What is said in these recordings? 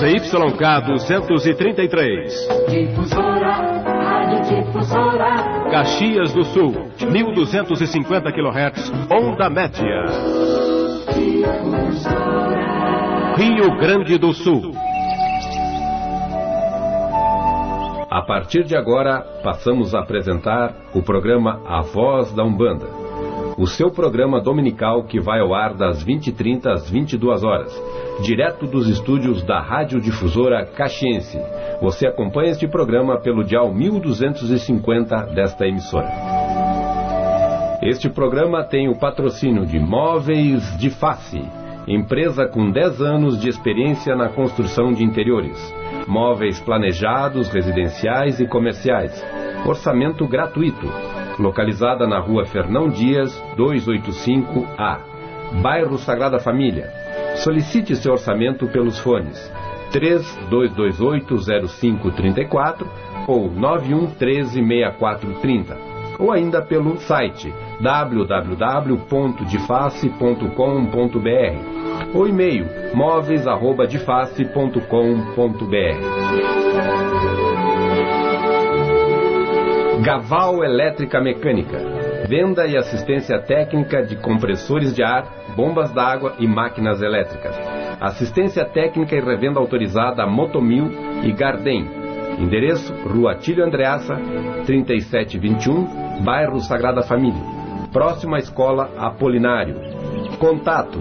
ZYK 233. Difusora, Rádio Difusora. Caxias do Sul, 1250 kHz, onda média. Difusora. Rio Grande do Sul. A partir de agora, passamos a apresentar o programa A Voz da Umbanda. O seu programa dominical que vai ao ar das 20h30 às 22 horas, direto dos estúdios da Rádio Difusora Caxiense. Você acompanha este programa pelo dial 1250 desta emissora. Este programa tem o patrocínio de Móveis de Face, empresa com 10 anos de experiência na construção de interiores. Móveis planejados, residenciais e comerciais. Orçamento gratuito. Localizada na rua Fernão Dias, 285A, bairro Sagrada Família. Solicite seu orçamento pelos fones 3228-0534 ou 9113-6430, ou ainda pelo site www.deface.com.br ou e-mail móveis@deface.com.br. Gaval Elétrica Mecânica. Venda e assistência técnica de compressores de ar, bombas d'água e máquinas elétricas. Assistência técnica e revenda autorizada a Motomil e Gardem. Endereço: Rua Tílio Andreassa, 3721, bairro Sagrada Família, próximo à Escola Apolinário. Contato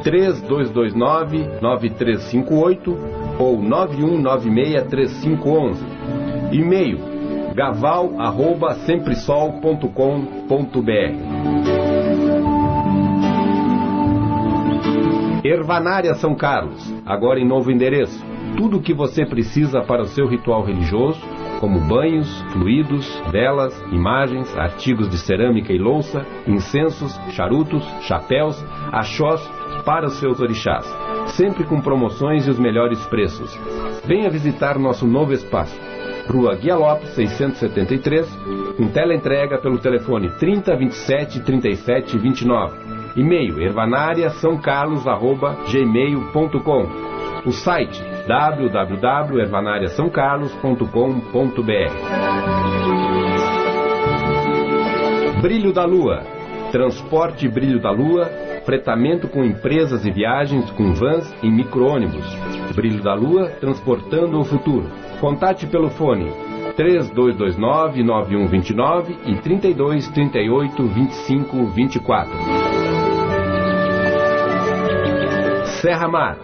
3229-9358 ou 9196-3511. E-mail gaval@sempresol.com.br. Ervanária São Carlos, agora em novo endereço. Tudo o que você precisa para o seu ritual religioso, como banhos, fluidos, velas, imagens, artigos de cerâmica e louça, incensos, charutos, chapéus, axós para os seus orixás. Sempre com promoções e os melhores preços. Venha visitar nosso novo espaço. Rua Guia Lopes, 673, com teleentrega pelo telefone 3027 37 29. E-mail ervanariasaocarlos@gmail.com. O site www.ervanariasaocarlos.com.br. Brilho da Lua. Transporte Brilho da Lua, fretamento com empresas e viagens com vans e micro-ônibus. Brilho da Lua, transportando o futuro. Contate pelo fone 3229-9129 e 3238-2524. Serra Mar.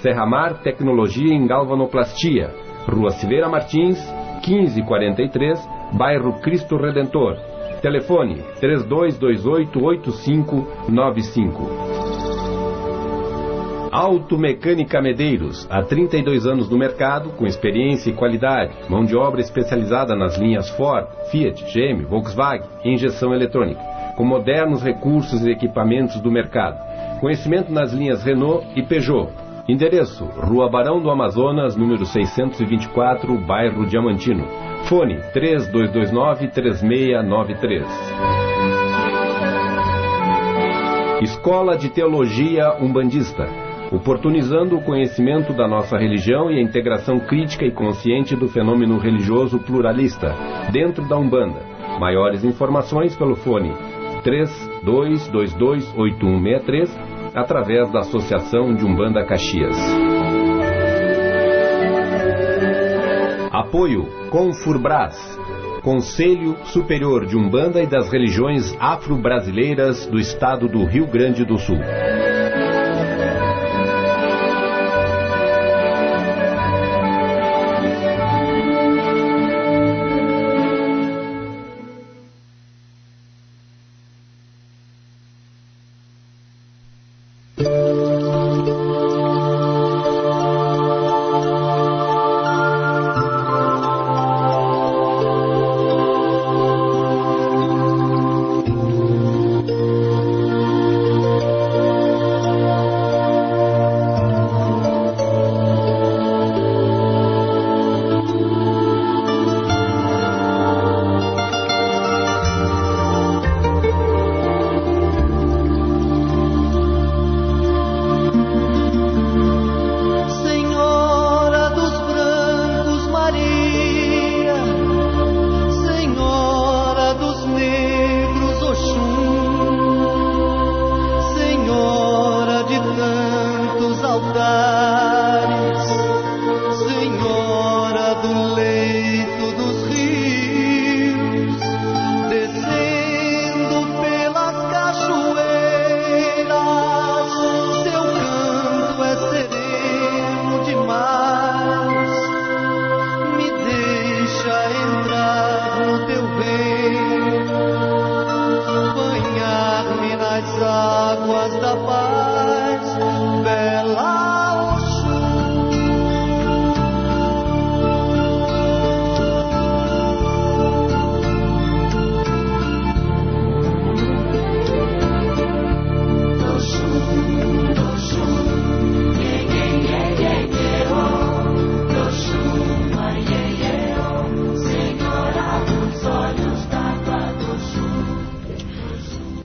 Serra Mar Tecnologia em Galvanoplastia. Rua Silveira Martins, 1543, bairro Cristo Redentor. Telefone 3228-8595. Automecânica Medeiros, há 32 anos no mercado, com experiência e qualidade, mão de obra especializada nas linhas Ford, Fiat, GM, Volkswagen e injeção eletrônica, com modernos recursos e equipamentos do mercado. Conhecimento nas linhas Renault e Peugeot. Endereço: Rua Barão do Amazonas, número 624, bairro Diamantino. Fone 3229-3693. Escola de Teologia Umbandista, oportunizando o conhecimento da nossa religião e a integração crítica e consciente do fenômeno religioso pluralista dentro da Umbanda. Maiores informações pelo fone 32228163, através da Associação de Umbanda Caxias. Apoio Confurbras, Conselho Superior de Umbanda e das Religiões Afro-Brasileiras do Estado do Rio Grande do Sul.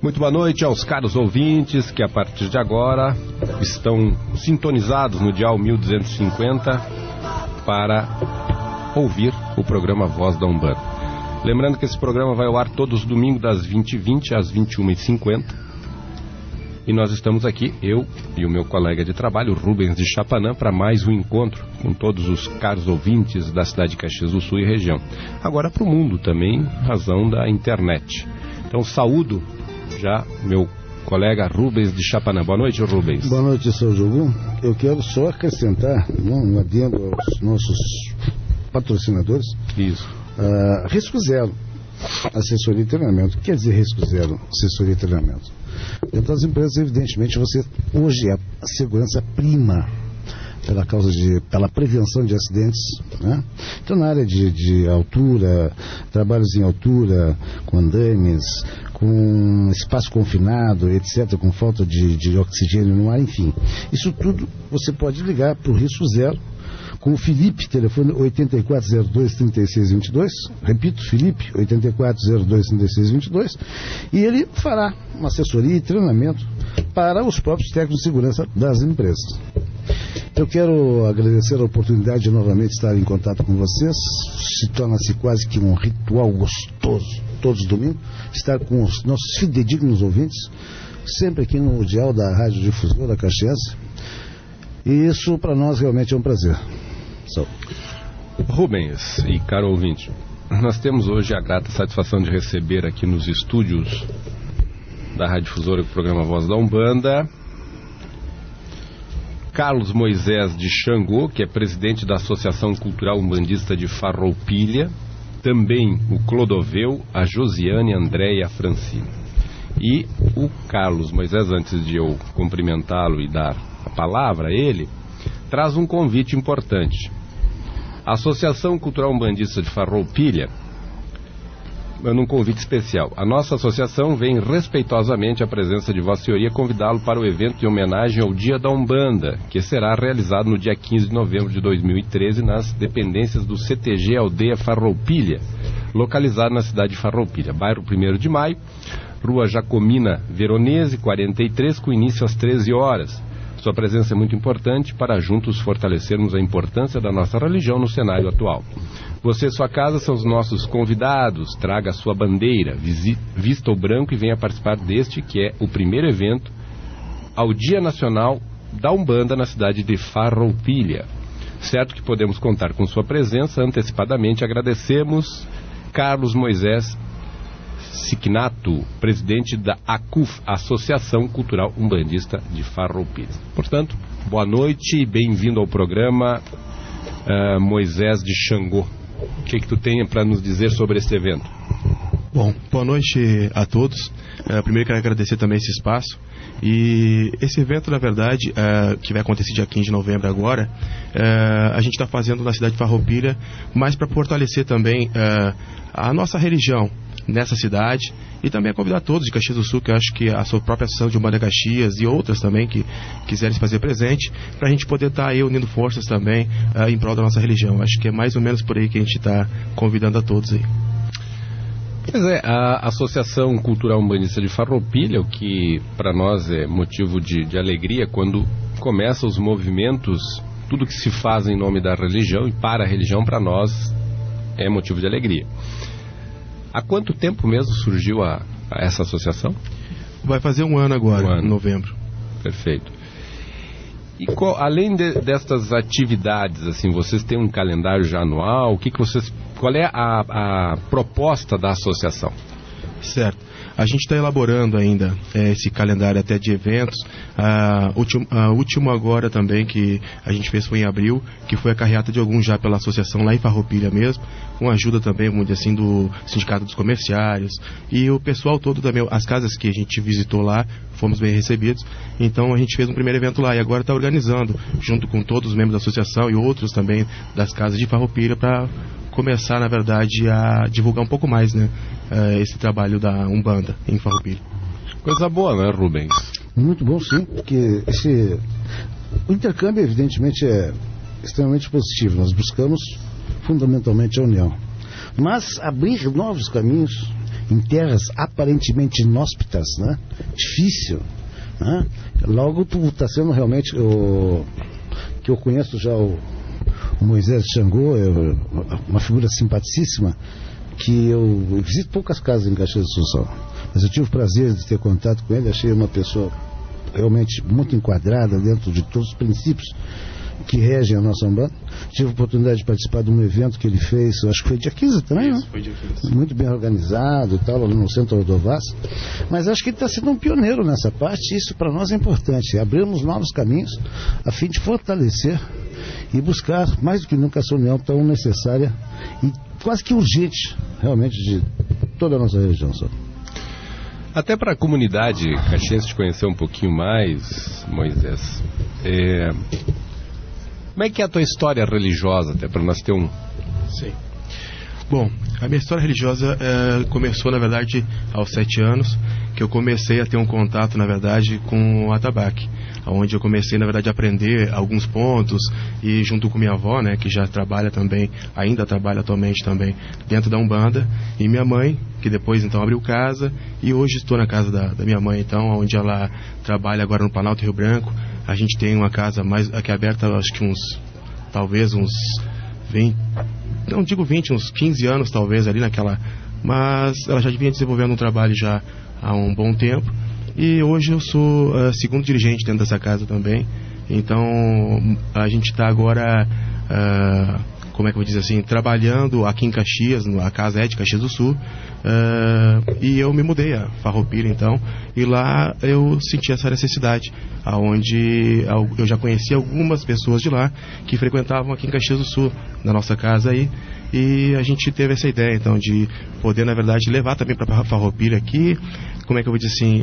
Muito boa noite aos caros ouvintes que a partir de agora estão sintonizados no dial 1250 para ouvir o programa Voz da Umbanda. Lembrando que esse programa vai ao ar todos os domingos das 20h20 às 21h50. E nós estamos aqui, eu e o meu colega de trabalho, Rubens de Chapanã, para mais um encontro com todos os caros ouvintes da cidade de Caxias do Sul e região. Agora para o mundo também, em razão da internet. Então saúdo já meu colega Rubens de Chapanã. Boa noite, Rubens. Boa noite, seu Jogum. Eu quero só acrescentar, um adendo aos nossos patrocinadores. Isso. Risco zero, assessoria e treinamento. O que quer dizer risco zero, assessoria e treinamento? Dentro das empresas, evidentemente, você hoje é a segurança prima pela prevenção de acidentes, né? Então, na área de altura, trabalhos em altura, com andames, com espaço confinado, etc., com falta de oxigênio no ar, enfim. Isso tudo você pode ligar para o risco zero com o Felipe, telefone 8402-3622, repito, Felipe, 8402-3622, e ele fará uma assessoria e treinamento para os próprios técnicos de segurança das empresas. Eu quero agradecer a oportunidade de novamente estar em contato com vocês. Se torna-se quase que um ritual gostoso, todos os domingos, estar com os nossos fidedignos ouvintes, sempre aqui no dial da Rádio Difusora Caxiense. E isso para nós realmente é um prazer. Rubens e caro ouvinte, nós temos hoje a grata satisfação de receber aqui nos estúdios da Rádio Difusora do programa Voz da Umbanda Carlos Moisés de Xangô, que é presidente da Associação Cultural Umbandista de Farroupilha, também o Clodoveu, a Josiane, a Andréia e a Francine. E o Carlos Moisés, antes de eu cumprimentá-lo e dar a palavra a ele, traz um convite importante. A Associação Cultural Umbandista de Farroupilha, num convite especial. A nossa associação vem respeitosamente à presença de Vossa Senhoria convidá-lo para o evento em homenagem ao Dia da Umbanda, que será realizado no dia 15 de novembro de 2013 nas dependências do CTG Aldeia Farroupilha, localizado na cidade de Farroupilha, bairro 1º de Maio, Rua Jacomina Veronese, 43, com início às 13 horas. Sua presença é muito importante para juntos fortalecermos a importância da nossa religião no cenário atual. Você e sua casa são os nossos convidados. Traga a sua bandeira, vista o branco e venha participar deste, que é o primeiro evento ao Dia Nacional da Umbanda na cidade de Farroupilha. Certo que podemos contar com sua presença. Antecipadamente agradecemos Carlos Moisés Siquinato, presidente da ACUF, Associação Cultural Umbandista de Farroupilha. Portanto, boa noite e bem-vindo ao programa, Moisés de Xangô. O que tu tem para nos dizer sobre este evento? Bom, boa noite a todos. Primeiro quero agradecer também esse espaço. E esse evento, na verdade, que vai acontecer dia 15 de novembro agora, a gente está fazendo na cidade de Farroupilha, mais para fortalecer também a nossa religião nessa cidade, e também convidar todos de Caxias do Sul, que eu acho que a sua própria associação de Umbanda Caxias e outras também que quiserem se fazer presente, para a gente poder estar aí unindo forças também em prol da nossa religião. Acho que é mais ou menos por aí que a gente está convidando a todos aí. Pois é, a Associação Cultural Umbandista de Farroupilha, o que para nós é motivo de alegria quando começam os movimentos, tudo que se faz em nome da religião e para a religião, para nós é motivo de alegria. Há quanto tempo mesmo surgiu essa associação? Vai fazer um ano agora, em novembro. Perfeito. E além destas atividades, assim, vocês têm um calendário já anual? Qual é a proposta da associação? Certo. A gente está elaborando ainda esse calendário até de eventos. O último agora também que a gente fez foi em abril, que foi a carreata de alguns já pela associação lá em Farroupilha mesmo, com ajuda também, vamos dizer assim, do Sindicato dos Comerciários e o pessoal todo também, as casas que a gente visitou lá, fomos bem recebidos. Então a gente fez um primeiro evento lá e agora está organizando, junto com todos os membros da associação e outros também das casas de Farroupilha, para começar, na verdade, a divulgar um pouco mais, né, esse trabalho da Umbanda em Farroupilha. Coisa boa, né, Rubens? Muito bom, sim, porque o intercâmbio, evidentemente, é extremamente positivo. Nós buscamos fundamentalmente a união, mas abrir novos caminhos em terras aparentemente inóspitas, né? Difícil, né? Logo tu está sendo realmente que eu conheço já o Moisés Xangô, uma figura simpaticíssima, que eu visito poucas casas em Caxias do Sul só, mas eu tive o prazer de ter contato com ele. Achei uma pessoa realmente muito enquadrada dentro de todos os princípios que regem a nossa Umbanda. Tive a oportunidade de participar de um evento que ele fez, acho que foi dia 15 também, né? Foi dia 15. Muito bem organizado e tal, ali no Centro Rodovás. Mas acho que ele está sendo um pioneiro nessa parte, e isso para nós é importante. Abrirmos novos caminhos a fim de fortalecer e buscar, mais do que nunca, essa união tão necessária e quase que urgente, realmente, de toda a nossa região. Só. Até para a comunidade caxiense te conhecer um pouquinho mais, Moisés, como é que é a tua história religiosa, até para nós ter um... Sim. Bom, a minha história religiosa começou, na verdade, aos 7 anos, que eu comecei a ter um contato, na verdade, com o atabaque, onde eu comecei, na verdade, a aprender alguns pontos, e junto com minha avó, né, que já trabalha também, ainda trabalha atualmente também, dentro da Umbanda, e minha mãe, que depois, então, abriu casa, e hoje estou na casa da minha mãe, então, onde ela trabalha agora no Planalto Rio Branco. A gente tem uma casa mais aqui aberta, acho que talvez uns 20, não digo 20, uns 15 anos talvez ali naquela, mas ela já vinha desenvolvendo um trabalho já há um bom tempo, e hoje eu sou segundo dirigente dentro dessa casa também. Então a gente está agora, como é que eu vou dizer assim, trabalhando aqui em Caxias, a casa é de Caxias do Sul, e eu me mudei a Farroupilha, então, e lá eu senti essa necessidade, aonde eu já conheci algumas pessoas de lá que frequentavam aqui em Caxias do Sul, na nossa casa aí, e a gente teve essa ideia, então, de poder, na verdade, levar também para Farroupilha aqui, como é que eu vou dizer assim,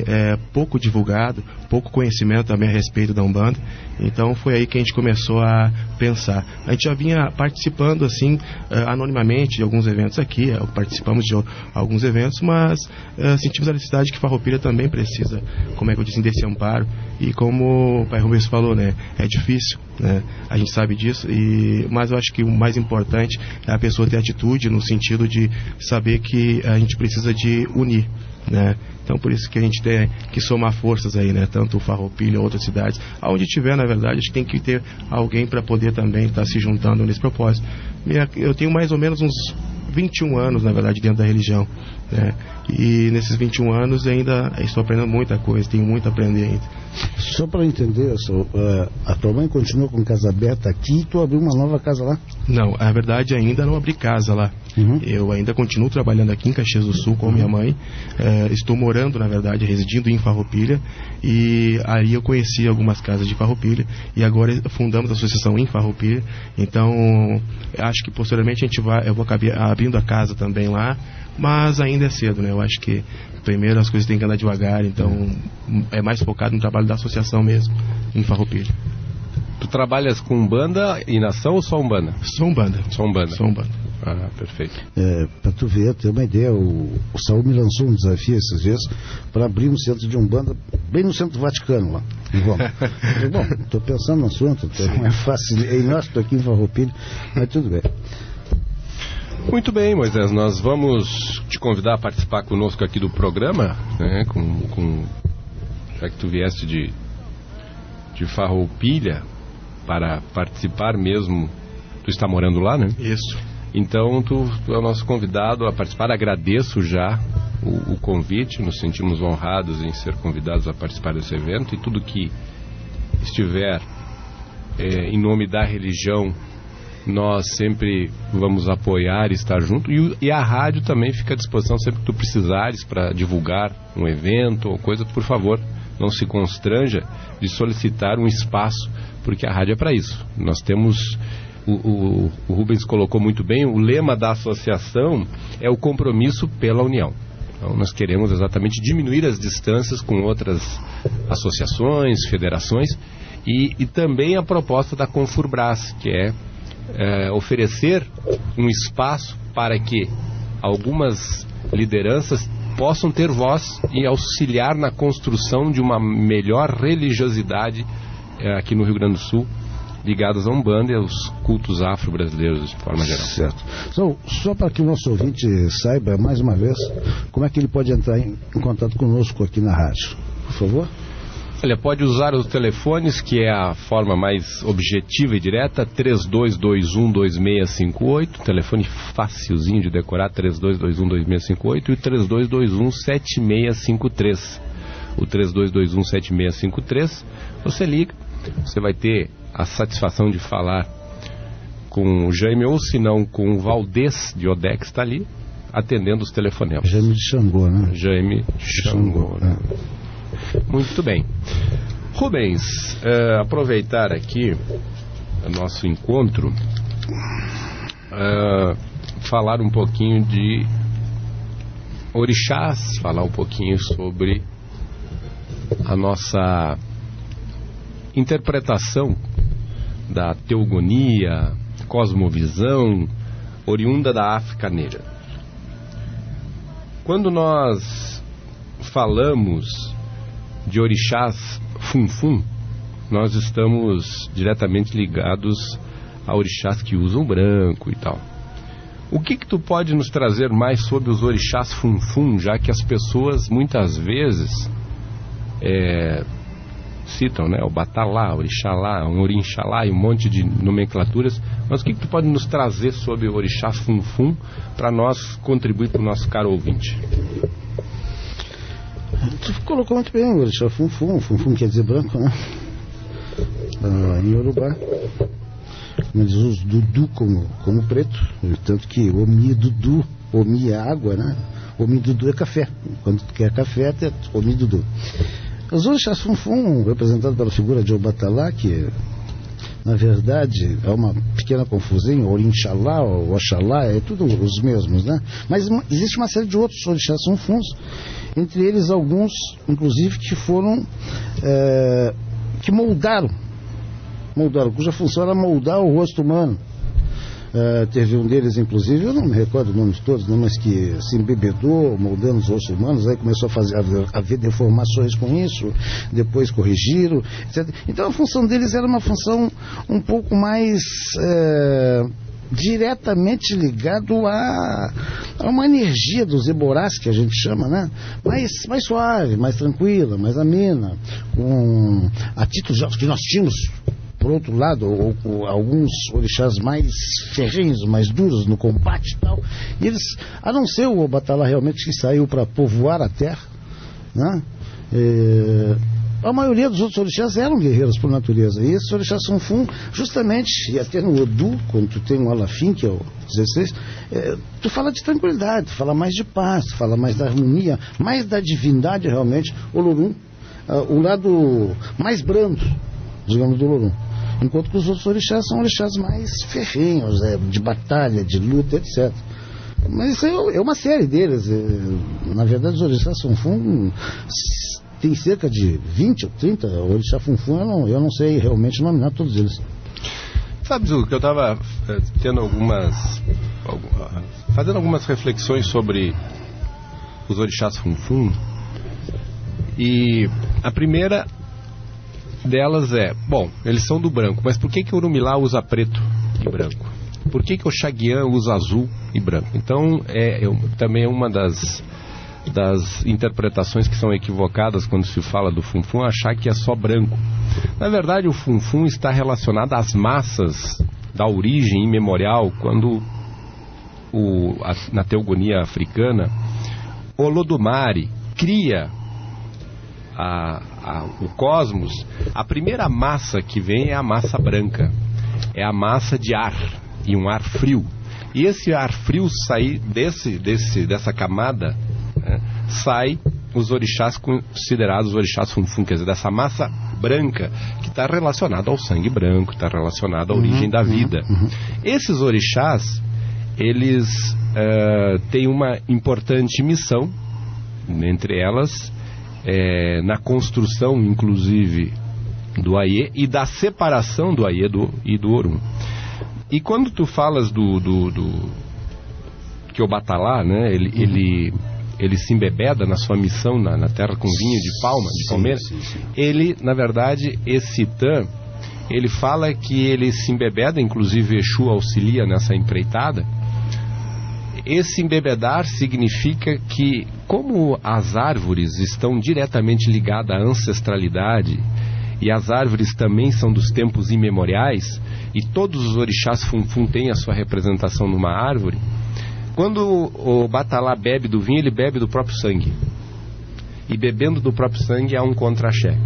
pouco divulgado, pouco conhecimento também a respeito da Umbanda. Então foi aí que a gente começou a pensar. A gente já vinha participando assim, anonimamente de alguns eventos aqui, participamos de alguns eventos, mas sentimos a necessidade que Farroupilha também precisa, como é que eu disse, desse amparo. E como o Pai Rubens falou, né, é difícil, né, a gente sabe disso, mas eu acho que o mais importante é a pessoa ter atitude no sentido de saber que a gente precisa de unir, né? Então por isso que a gente tem que somar forças aí, né? Tanto Farroupilha, outras cidades, aonde tiver, na verdade, a gente tem que ter alguém para poder também estar se juntando nesse propósito. Eu tenho mais ou menos uns 21 anos, na verdade, dentro da religião, né? E nesses 21 anos ainda estou aprendendo muita coisa, tenho muito a aprender ainda. Só para entender, a tua mãe continua com casa aberta aqui e tu abriu uma nova casa lá? Não, a verdade ainda não abri casa lá. Uhum. Eu ainda continuo trabalhando aqui em Caxias do Sul com minha mãe. Estou morando, na verdade, residindo em Farroupilha, e aí eu conheci algumas casas de Farroupilha e agora fundamos a associação em Farroupilha. Então acho que posteriormente eu vou acabar abrindo a casa também lá, mas ainda é cedo, né? Eu acho que primeiro as coisas têm que andar devagar, então é mais focado no trabalho da associação mesmo, em Farroupilha. Tu trabalhas com Umbanda e nação ou só Umbanda? Só Umbanda. Só Umbanda. Só Umbanda. Ah, perfeito. Para tu ver, ter uma ideia, o Saul me lançou um desafio esses dias para abrir um centro de Umbanda bem no centro do Vaticano lá. Bom, estou pensando no assunto, não é fácil, nós estou aqui em Farroupilha, mas tudo bem. Muito bem, Moisés, nós vamos te convidar a participar conosco aqui do programa, né, já que tu vieste de Farroupilha para participar mesmo, tu está morando lá, né? Isso. Então tu é o nosso convidado a participar. Agradeço já o convite, nos sentimos honrados em ser convidados a participar desse evento, e tudo que estiver em nome da religião, nós sempre vamos apoiar e estar junto, e a rádio também fica à disposição sempre que tu precisares para divulgar um evento ou coisa. Por favor, não se constranja de solicitar um espaço, porque a rádio é para isso. Nós temos, o Rubens colocou muito bem, o lema da associação é o compromisso pela união. Então nós queremos exatamente diminuir as distâncias com outras associações, federações, e também a proposta da Confurbras, que é oferecer um espaço para que algumas lideranças possam ter voz e auxiliar na construção de uma melhor religiosidade aqui no Rio Grande do Sul, ligadas à Umbanda e aos cultos afro-brasileiros de forma geral. Certo. Só para que o nosso ouvinte saiba, mais uma vez, como é que ele pode entrar em contato conosco aqui na rádio, por favor? Olha, pode usar os telefones, que é a forma mais objetiva e direta, 3221-2658, telefone facilzinho de decorar, 3221-2658, e o 3221-7653. O 3221-7653, você liga, você vai ter a satisfação de falar com o Jaime, ou se não, com o Valdez de Odé, que está ali, atendendo os telefonemas. Jaime de Xangô, né? Jaime Xangô, né? Muito bem. Rubens, aproveitar aqui o nosso encontro, falar um pouquinho de orixás, falar um pouquinho sobre a nossa interpretação da teogonia, cosmovisão, oriunda da África Negra. Quando nós falamos de orixás funfun, nós estamos diretamente ligados a orixás que usam branco e tal. O que tu pode nos trazer mais sobre os orixás funfun, já que as pessoas muitas vezes citam, né, o Batalá, o Orixalá, o Orinxalá e um monte de nomenclaturas, mas o que tu pode nos trazer sobre o orixás funfun para nós contribuir para o nosso caro ouvinte? Tu colocou muito bem o orixá funfun. Funfun quer dizer branco, né? Em Yorubá, como eles usam dudu como preto, tanto que omi dudu, omi é água, né? Omi dudu é café. Quando tu quer café, é omi dudu. Os orixás funfun, representados pela figura de Obatalá, que na verdade é uma pequena confusão, Orinxalá, Oxalá, é tudo os mesmos, né? Mas existe uma série de outros orixás funfuns, entre eles alguns, inclusive, que foram que moldaram, cuja função era moldar o rosto humano. Teve um deles, inclusive, eu não me recordo o nome de todos, não, mas que se embebedou moldando os rostos humanos, aí começou a haver deformações com isso, depois corrigiram, etc. Então a função deles era uma função um pouco mais diretamente ligado a uma energia dos eborás, que a gente chama, né? Mais suave, mais tranquila, mais amena, com a títulos que nós tínhamos. Por outro lado, ou alguns orixás mais ferrenhos, mais duros no combate e tal, e eles, a não ser o Obatalá realmente que saiu para povoar a terra, né? A maioria dos outros orixás eram guerreiros por natureza, e esses orixás funfun, justamente, e até no Odu, quando tu tem um Alafim, que é o 16, tu fala de tranquilidade, tu fala mais de paz, tu fala mais da harmonia, mais da divindade realmente, Olorum, o lado mais brando, digamos, do Olorum. Enquanto que os outros orixás são orixás mais ferrenhos, de batalha, de luta, etc. Mas isso é uma série deles. Na verdade, os orixás funfun tem cerca de 20 ou 30 orixás funfun, eu não sei realmente nominar todos eles. Sabe, Zu, que eu estava tendo fazendo algumas reflexões sobre os orixás funfun, e a primeira delas bom, eles são do branco, mas por que o Orumilá usa preto e branco? Por que o Oxaguian usa azul e branco? Então, também é uma das interpretações que são equivocadas quando se fala do funfun, achar que é só branco. Na verdade, o funfun está relacionado às massas da origem imemorial, quando na teogonia africana, Olodumare cria o cosmos. A primeira massa que vem é a massa branca, é a massa de ar, e um ar frio, e esse ar frio sai dessa camada, né, sai os orixás considerados orixás funfun, quer dizer, dessa massa branca que está relacionada ao sangue branco, está relacionada à origem da vida. Esses orixás, eles têm uma importante missão, entre elas na construção, inclusive, do Aie e da separação do Aie e do Orum. E quando tu falas que o Batalá, né, ele se embebeda na sua missão na terra com vinho de palma, de palmeira, ele, na verdade, esse Titã, ele fala que ele se embebeda, inclusive Exu auxilia nessa empreitada. Esse embebedar significa que, como as árvores estão diretamente ligadas à ancestralidade, e as árvores também são dos tempos imemoriais, e todos os orixás Funfun têm a sua representação numa árvore, quando o Batalá bebe do vinho, ele bebe do próprio sangue. E bebendo do próprio sangue há um contra-axé.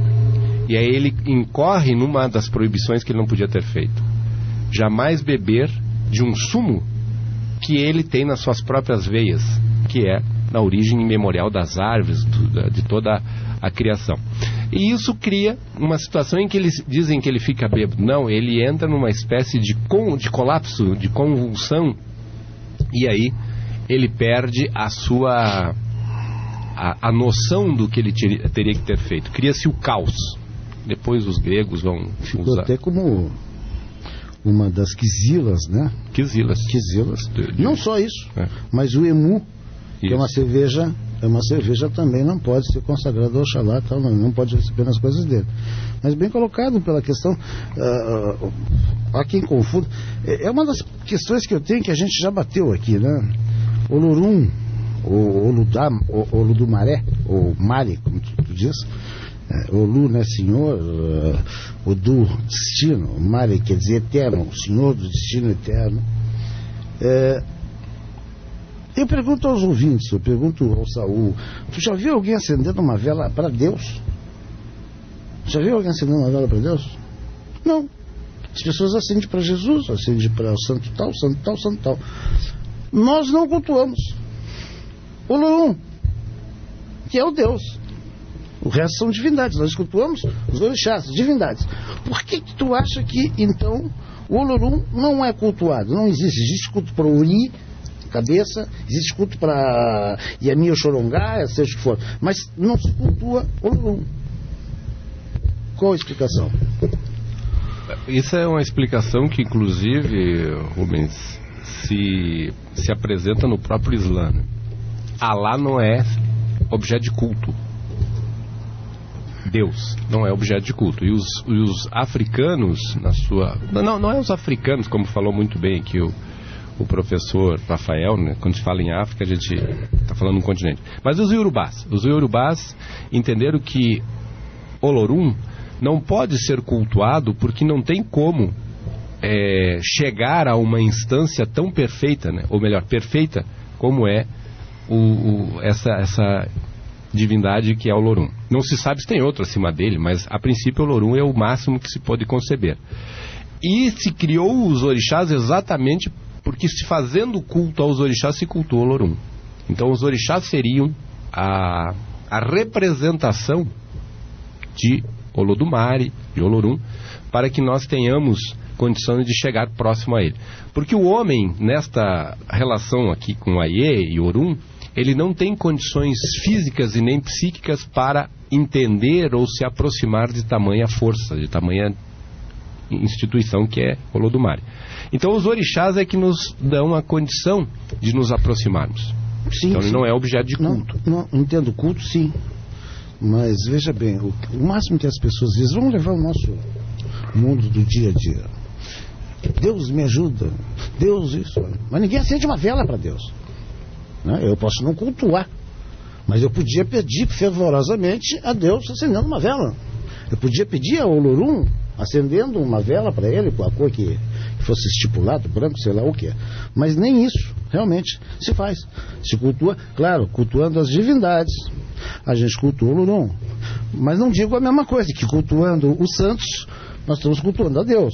E aí ele incorre numa das proibições que ele não podia ter feito. Jamais beber de um sumo que ele tem nas suas próprias veias, que é na origem imemorial das árvores, de toda a criação. E isso cria uma situação em que eles dizem que ele fica bêbado. Não, ele entra numa espécie de colapso, de convulsão, e aí ele perde a sua a noção do que ele teria que ter feito. Cria-se o caos. Depois os gregos vão ficou usar. Até como uma das quisilas, né? Quisilas. Não só isso, mas o emu, que é uma cerveja também não pode ser consagrada ao Oxalá, tal, não pode receber as coisas dele. Mas bem colocado pela questão, há quem confunda. É uma das questões que eu tenho que a gente já bateu aqui, né? Olorum, Oludumaré, ou Mari, como tu diz. Olu, né, senhor, Odu, destino, Mari quer dizer eterno, o senhor do destino eterno. Eu pergunto aos ouvintes, eu pergunto ao Saul, tu já viu alguém acendendo uma vela para Deus? Já viu alguém acendendo uma vela para Deus? Não. As pessoas acendem para Jesus, acendem para o santo tal, santo tal, santo tal. Nós não cultuamos Olorum, que é o Deus. O resto são divindades, nós cultuamos os orixás, divindades. Por que tu acha que, então, o Olorum não é cultuado? Não existe. Existe culto para Ori, cabeça, existe culto para Yami ou Xorongá, seja o que for. Mas não se cultua Olorum. Qual a explicação? Isso é uma explicação que, inclusive, Rubens, se apresenta no próprio Islã. Alá não é objeto de culto. Deus não é objeto de culto. E os africanos, na sua... Não é os africanos, como falou muito bem aqui o professor Rafael, né? Quando se fala em África, a gente está falando no continente. Mas os iorubás. Os iorubás entenderam que Olorum não pode ser cultuado porque não tem como chegar a uma instância tão perfeita, né? Ou melhor, perfeita, como é essa divindade que é o Olorum. Não se sabe se tem outro acima dele, mas a princípio o Olorum é o máximo que se pode conceber. E se criou os orixás exatamente porque, se fazendo culto aos orixás, se cultuou o Olorum. Então os orixás seriam a representação de Olodumare, de Olorum, para que nós tenhamos condições de chegar próximo a ele. Porque o homem, nesta relação aqui com Aie e Orum, ele não tem condições físicas e nem psíquicas para entender ou se aproximar de tamanha força, de tamanha instituição que é Olodumare. Então os orixás é que nos dão a condição de nos aproximarmos. Sim, então sim. Ele não é objeto de culto. Não, entendo culto, sim. Mas veja bem, o máximo que as pessoas dizem, vamos levar o nosso mundo do dia a dia. Deus me ajuda, Deus isso. Mas ninguém acende uma vela para Deus. Eu posso não cultuar, mas eu podia pedir fervorosamente a Deus acendendo uma vela. Eu podia pedir a Olorum acendendo uma vela para ele, com a cor que fosse estipulado, branco, sei lá o que. Mas nem isso realmente se faz. Se cultua, claro, cultuando as divindades. A gente cultua o Olorum. Mas não digo a mesma coisa, que cultuando os santos, nós estamos cultuando a Deus.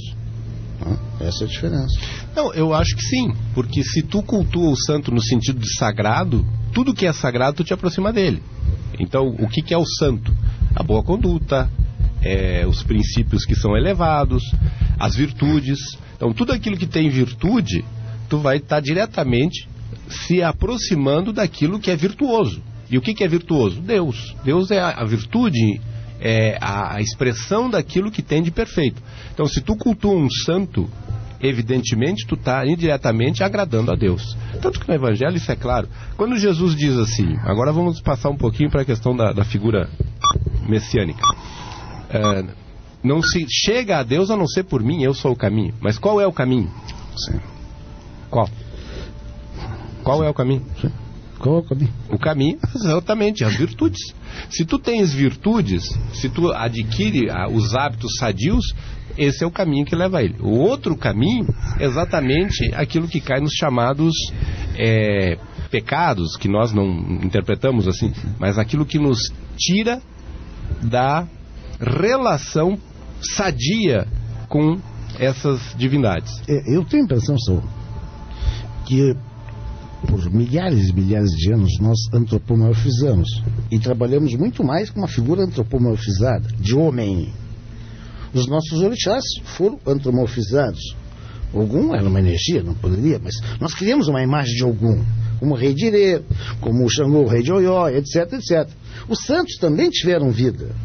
Essa é a diferença. Não, eu acho que sim, porque se tu cultua o santo no sentido de sagrado, tudo que é sagrado tu te aproxima dele. Então, o que é o santo? A boa conduta, os princípios que são elevados, as virtudes. Então, tudo aquilo que tem virtude, tu vai estar diretamente se aproximando daquilo que é virtuoso. E o que é virtuoso? Deus. Deus é a virtude, é a expressão daquilo que tem de perfeito. Então, se tu cultua um santo, evidentemente tu está indiretamente agradando a Deus. Tanto que no Evangelho isso é claro. Quando Jesus diz assim, agora vamos passar um pouquinho para a questão da figura messiânica. não se chega a Deus a não ser por mim, eu sou o caminho. Mas qual é o caminho? Sim. Qual? Qual é o caminho? Sim. Qual é o caminho? O caminho, exatamente, as virtudes. Se tu tens virtudes, se tu adquire os hábitos sadios, esse é o caminho que leva a ele. O outro caminho é exatamente aquilo que cai nos chamados pecados, que nós não interpretamos assim, mas aquilo que nos tira da relação sadia com essas divindades. Eu tenho a impressão, Saul, que por milhares e milhares de anos nós antropomorfizamos e trabalhamos muito mais com uma figura antropomorfizada de homem. Os nossos orixás foram antropomorfizados. Ogum era uma energia, não poderia, mas nós criamos uma imagem de Ogum, como o rei de Irê, como o Xangô, o rei de Oió, etc, etc. Os santos também tiveram vida.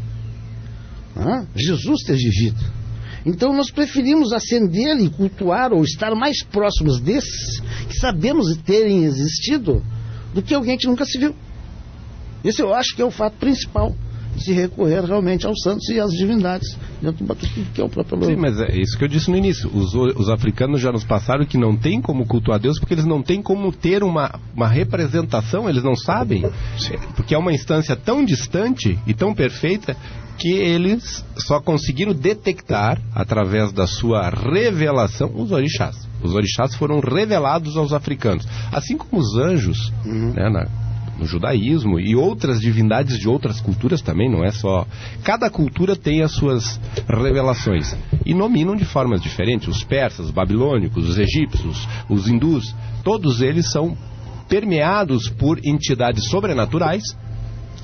Jesus teve vida. Então nós preferimos ascender e cultuar ou estar mais próximos desses que sabemos terem existido do que alguém que nunca se viu. Esse eu acho que é o fato principal de se recorrer realmente aos santos e às divindades dentro do que é o próprio... Sim, mas é isso que eu disse no início. Os africanos já nos passaram que não tem como cultuar Deus porque eles não têm como ter uma representação, eles não sabem. Porque é uma instância tão distante e tão perfeita que eles só conseguiram detectar, através da sua revelação, os orixás. Os orixás foram revelados aos africanos. Assim como os anjos, né, no judaísmo, e outras divindades de outras culturas também, não é só... Cada cultura tem as suas revelações e nominam de formas diferentes. Os persas, os babilônicos, os egípcios, os hindus, todos eles são permeados por entidades sobrenaturais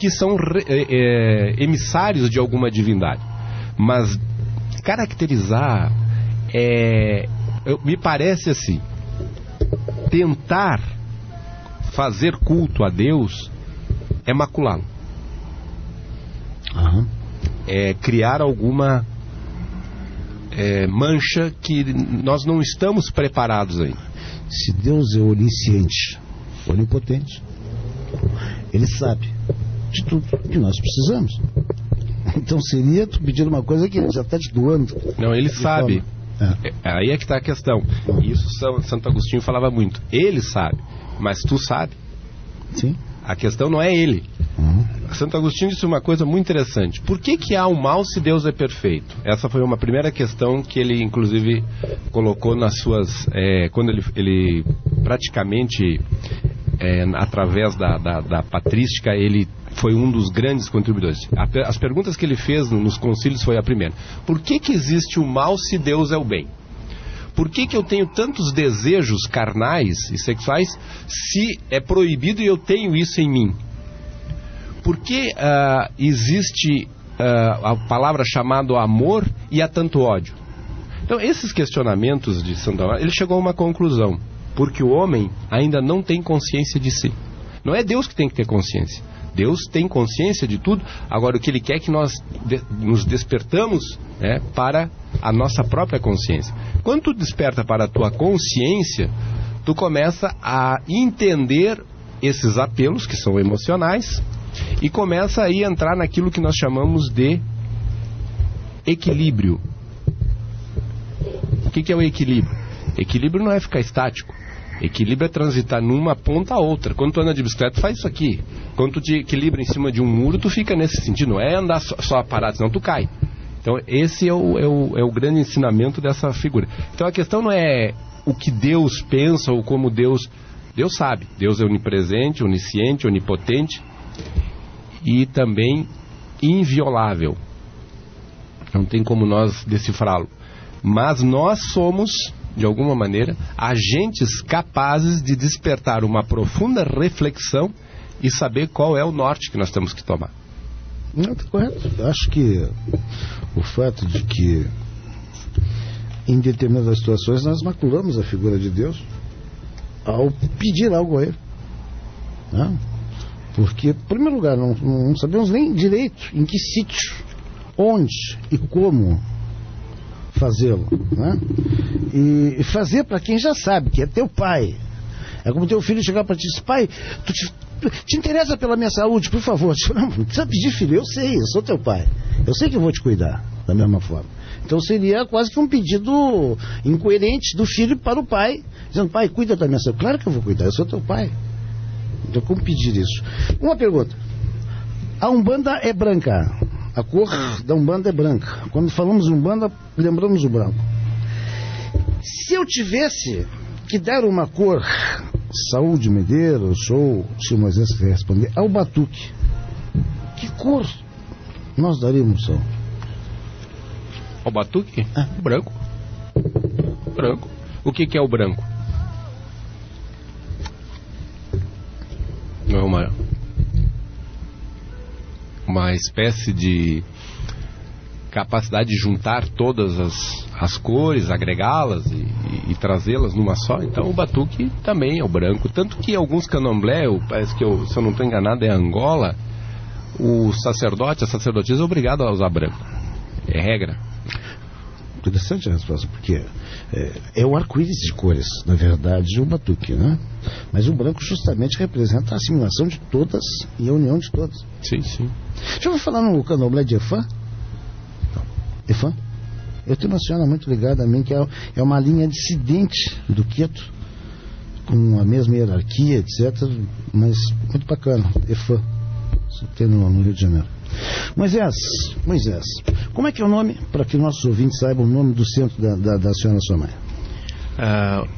que são emissários de alguma divindade. Mas caracterizar me parece assim, tentar fazer culto a Deus é maculá-lo. É criar alguma mancha que nós não estamos preparados ainda. Se Deus é onisciente, onipotente, Ele sabe de tudo que nós precisamos. Então seria tu pedir uma coisa que Ele já está te doando. Não, Ele sabe. Aí é que está a questão. Isso Santo Agostinho falava muito. Ele sabe, mas tu sabe? Sim. A questão não é ele. Santo Agostinho disse uma coisa muito interessante. Por que há o mal se Deus é perfeito? Essa foi uma primeira questão que ele inclusive colocou nas suas... quando ele praticamente através da patrística, ele foi um dos grandes contribuidores. As perguntas que ele fez nos concílios foi a primeira: por que existe o mal se Deus é o bem? Por que eu tenho tantos desejos carnais e sexuais se é proibido e eu tenho isso em mim? Por que existe a palavra chamada amor e há tanto ódio? Então, esses questionamentos de Santo Amaro, ele chegou a uma conclusão: porque o homem ainda não tem consciência de si. Não é Deus que tem que ter consciência. Deus tem consciência de tudo. Agora, o que Ele quer é que nós nos despertamos para a nossa própria consciência. Quando tu desperta para a tua consciência, tu começa a entender esses apelos que são emocionais e começa a entrar naquilo que nós chamamos de equilíbrio. O que é o equilíbrio? Equilíbrio não é ficar estático. Equilíbrio é transitar numa ponta a outra. Quando tu anda de bicicleta, tu faz isso aqui. Quando tu te equilibra em cima de um muro, tu fica nesse sentido. Não é andar só parado, senão tu cai. Então esse é o grande ensinamento dessa figura. Então a questão não é o que Deus pensa ou como Deus sabe. Deus é onipresente, onisciente, onipotente e também inviolável. Não tem como nós decifrá-lo. Mas nós somos, de alguma maneira, agentes capazes de despertar uma profunda reflexão e saber qual é o norte que nós temos que tomar. Não, está correto. Eu acho que o fato de que em determinadas situações nós maculamos a figura de Deus ao pedir algo a Ele. Não? Porque, em primeiro lugar, não sabemos nem direito em que sítio, onde e como fazê-lo, né? E fazer para quem já sabe, que é teu pai. É como teu filho chegar para ti e dizer: pai, tu te interessa pela minha saúde, por favor? Não precisa pedir, filho, eu sei, eu sou teu pai, eu sei que eu vou te cuidar. da mesma forma. Então seria quase que um pedido incoerente do filho para o pai, dizendo, pai, cuida da minha saúde. Claro que eu vou cuidar, eu sou teu pai. Então como pedir isso? Uma pergunta. A Umbanda é branca. A cor da Umbanda é branca. Quando falamos Umbanda, lembramos o branco. Se eu tivesse que dar uma cor, Saúde Medeiros, ou se o Moisés quer responder, ao batuque, que cor nós daríamos, São? O batuque? Branco. Branco. O que é o branco? Não é uma espécie de capacidade de juntar todas as cores, agregá-las e trazê-las numa só. Então o batuque também é o branco. Tanto que alguns candomblé, parece que se eu não estou enganado, é Angola, o sacerdote, a sacerdotisa é obrigado a usar branco. É regra. Interessante a resposta, porque é o arco-íris de cores, na verdade, o batuque, né? Mas o branco justamente representa a assimilação de todas e a união de todas. Sim, sim. Já ouviu falar no candomblé de Efã? Efã? Eu tenho uma senhora muito ligada a mim, que é uma linha dissidente do Queto, com a mesma hierarquia, etc., mas muito bacana, Efã. Isso tem no Rio de Janeiro. Moisés, como é que é o nome, para que nossos ouvintes saibam o nome do centro da senhora sua mãe?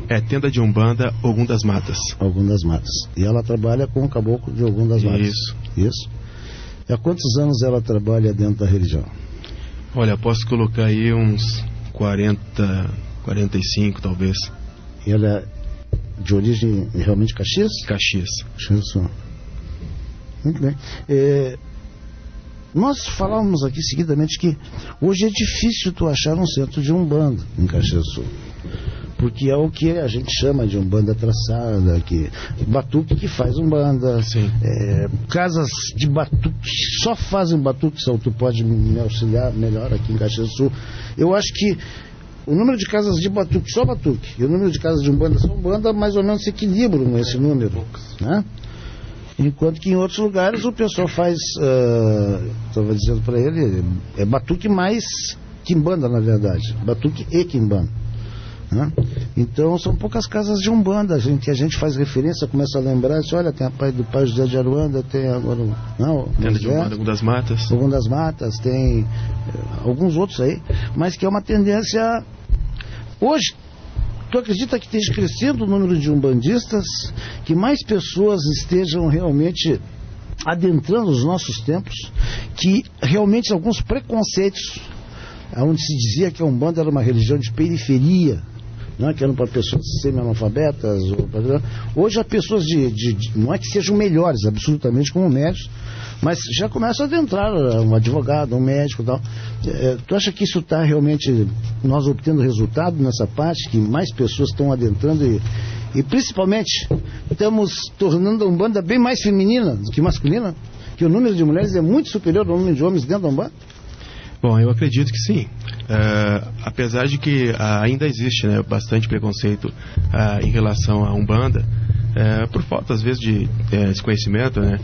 É Tenda de Umbanda, Ogum das Matas. Ogum das Matas. E ela trabalha com o caboclo de Ogum das Matas. Isso. E há quantos anos ela trabalha dentro da religião? Olha, posso colocar aí uns 40, 45 talvez. E ela é de origem realmente Caxias? Caxias. Muito bem. Nós falávamos aqui seguidamente que hoje é difícil tu achar um centro de Umbanda em Caxias do Sul, porque é o que a gente chama de Umbanda traçada, batuque que faz Umbanda, casas de batuque só fazem batuque, tu pode me auxiliar melhor aqui em Caxias do Sul. Eu acho que o número de casas de batuque, só batuque, e o número de casas de Umbanda, só Umbanda, mais ou menos se equilibram esse número, né? Enquanto que em outros lugares o pessoal faz, estava dizendo para ele, é batuque mais quimbanda, na verdade, batuque e quimbanda, né? Então são poucas casas de Umbanda que a gente faz referência, começa a lembrar, olha, tem a pai do pai José de Aruanda, tem agora Tenda de Umbanda, Ogum das Matas. Ogum das Matas, tem alguns outros aí, mas que é uma tendência hoje. Tu acredita que esteja crescendo o número de umbandistas, que mais pessoas estejam realmente adentrando os nossos tempos, que realmente alguns preconceitos, onde se dizia que a Umbanda era uma religião de periferia, né, que eram para pessoas semi-analfabetas, hoje há pessoas não é que sejam melhores, absolutamente como médicos, mas já começam a adentrar um advogado, um médico e tal. Tu acha que isso está realmente, nós obtendo resultado nessa parte, que mais pessoas estão adentrando e principalmente estamos tornando a Umbanda bem mais feminina do que masculina? Que o número de mulheres é muito superior ao número de homens dentro da Umbanda? Bom, eu acredito que sim. Apesar de que ainda existe, né, bastante preconceito em relação à Umbanda, por falta às vezes de desconhecimento, né?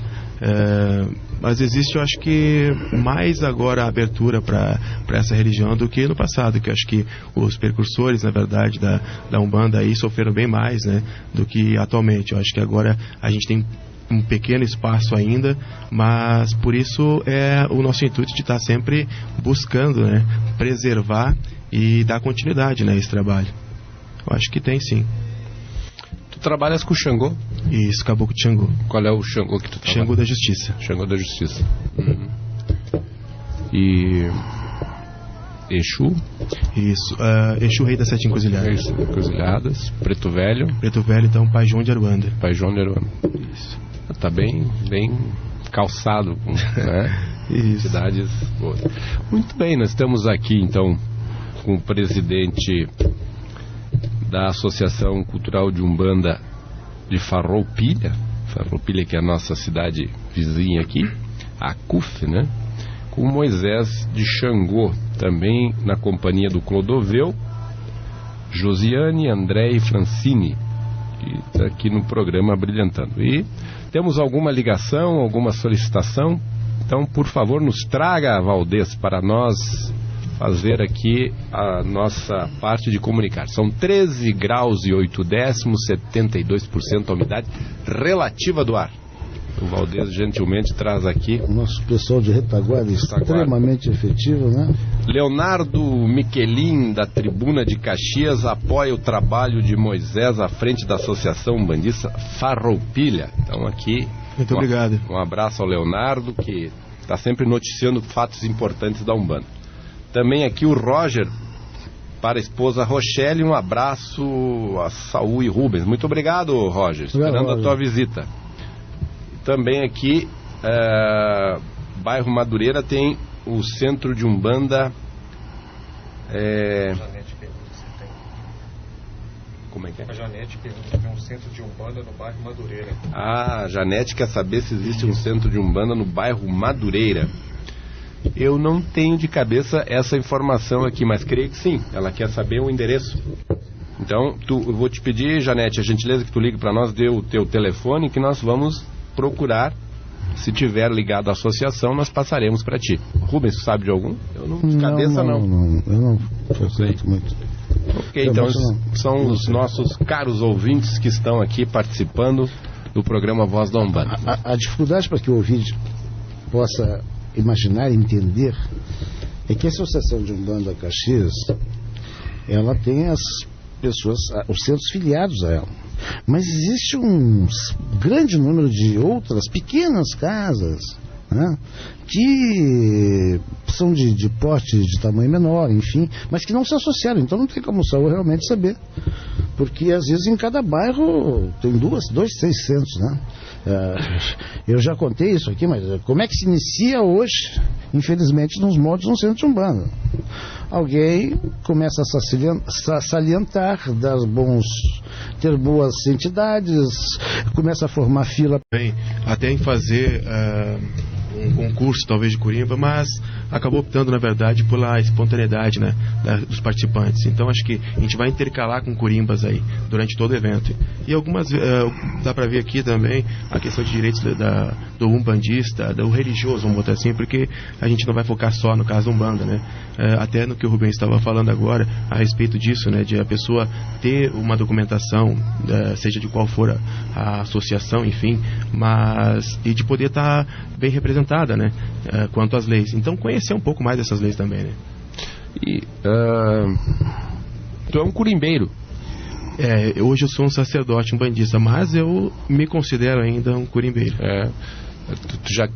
Mas existe, eu acho que mais agora a abertura para essa religião do que no passado, que eu acho que os precursores, na verdade, da Umbanda aí sofreram bem mais, né, do que atualmente. Eu acho que agora a gente tem um pequeno espaço ainda, mas por isso é o nosso intuito de estar sempre buscando, né, preservar e dar continuidade, né, a esse trabalho. Eu acho que tem sim. Tu trabalhas com o Xangô? Isso, Caboclo de Xangô. Qual é o Xangô que tu trabalha? Xangô da Justiça. Xangô da Justiça. E Exu? Isso, Exu Rei das Sete Encruzilhadas. Encruzilhadas. Preto Velho? Preto Velho, então, Pai João de Aruanda. Pai João de Aruanda. Isso. Tá bem calçado, né? Isso. Cidades boas. Muito bem, nós estamos aqui então com o presidente da Associação Cultural de Umbanda de Farroupilha, que é a nossa cidade vizinha aqui, a CUF, né? Com o Moisés de Xangô, também na companhia do Clodoveu, Josiane, André e Francine, que está aqui no programa brilhantando. E temos alguma ligação, alguma solicitação? Então, por favor, nos traga, Valdez, para nós fazer aqui a nossa parte de comunicar. São 13 graus e 8 décimos, 72% a umidade relativa do ar. O Valdez gentilmente traz aqui. O nosso pessoal de retaguarda extremamente efetivo, né? Leonardo Miquelin, da Tribuna de Caxias, apoia o trabalho de Moisés à frente da Associação Umbandista Farroupilha. Então aqui, muito obrigado. Um abraço ao Leonardo, que está sempre noticiando fatos importantes da Umbanda. Também aqui o Roger, para a esposa Rochelle, um abraço a Saúl e Rubens. Muito obrigado, Roger, esperando a tua visita. Também aqui, bairro Madureira, tem o centro de Umbanda. Como é que é? A Janete pergunta se tem um centro de Umbanda no bairro Madureira. Ah, a Janete quer saber se existe um centro de Umbanda no bairro Madureira. Eu não tenho de cabeça essa informação aqui, mas creio que sim. Ela quer saber o endereço. Então, eu vou te pedir, Janete, a gentileza que tu ligue para nós, dê o teu telefone, que nós vamos procurar. Se tiver ligado à associação, nós passaremos para ti. Rubens, tu sabe de algum? Eu não, de cabeça não. Eu não frequento muito. Ok, então são os nossos caros ouvintes que estão aqui participando do programa Voz da Umbanda. A dificuldade para que o ouvinte possa imaginar e entender é que a Associação de Umbanda Caxias, ela tem as pessoas, os centros filiados a ela. Mas existe um grande número de outras pequenas casas, né, que são de porte de tamanho menor, enfim, mas que não se associaram. Então não tem como o Saúl realmente saber, porque às vezes em cada bairro tem dois, três centros, né? Eu já contei isso aqui, mas como é que se inicia hoje, infelizmente, nos moldes de um centro de Umbanda? Alguém começa a salientar, ter boas entidades, começa a formar fila. Bem, até em fazer um concurso, talvez, de Curimba, mas acabou optando, na verdade, pela espontaneidade, né, dos participantes. Então, acho que a gente vai intercalar com Curimbas aí, durante todo o evento. E algumas, dá para ver aqui também a questão de direitos do umbandista, do religioso, vamos botar assim, porque a gente não vai focar só no caso da Umbanda, né? Até no que o Rubens estava falando agora, a respeito disso, né, de a pessoa ter uma documentação, seja de qual for a associação, enfim, mas e de poder estar bem representada, né, quanto às leis. Então, conhecer um pouco mais dessas leis também, né? E tu é um curimbeiro. Hoje eu sou um sacerdote umbandista, mas eu me considero ainda um curimbeiro. Tu já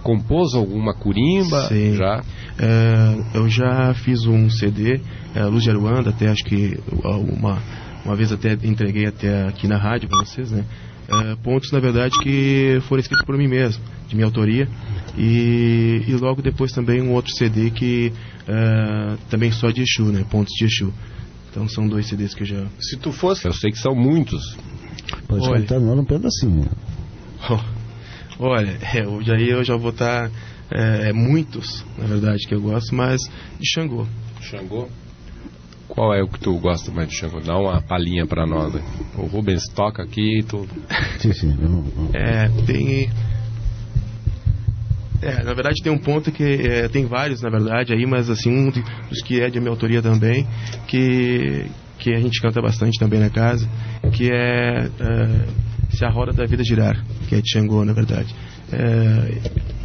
compôs alguma curimba? Sim. Já? Eu já fiz um CD, Luz de Aruanda, até acho que uma vez até entreguei até aqui na rádio para vocês, né? Pontos, na verdade, que foram escritos por mim mesmo, de minha autoria, e logo depois também um outro CD que também só de Exu, né? Pontos de Exu. Então são 2 CDs que eu já... Se tu fosse, eu sei que são muitos. Pode cantar um pedacinho. Olha, eu já vou estar... muitos, na verdade, que eu gosto, mas de Xangô. Xangô? Qual é o que tu gosta mais de Xangô? Dá uma palhinha pra nós, né? O Rubens toca aqui e tu... Sim. Tem... na verdade tem um ponto que... tem vários, na verdade, aí, mas assim, um dos que é de minha autoria também, que a gente canta bastante também na casa, que é Se a Roda da Vida Girar, que é de Xangô, na verdade.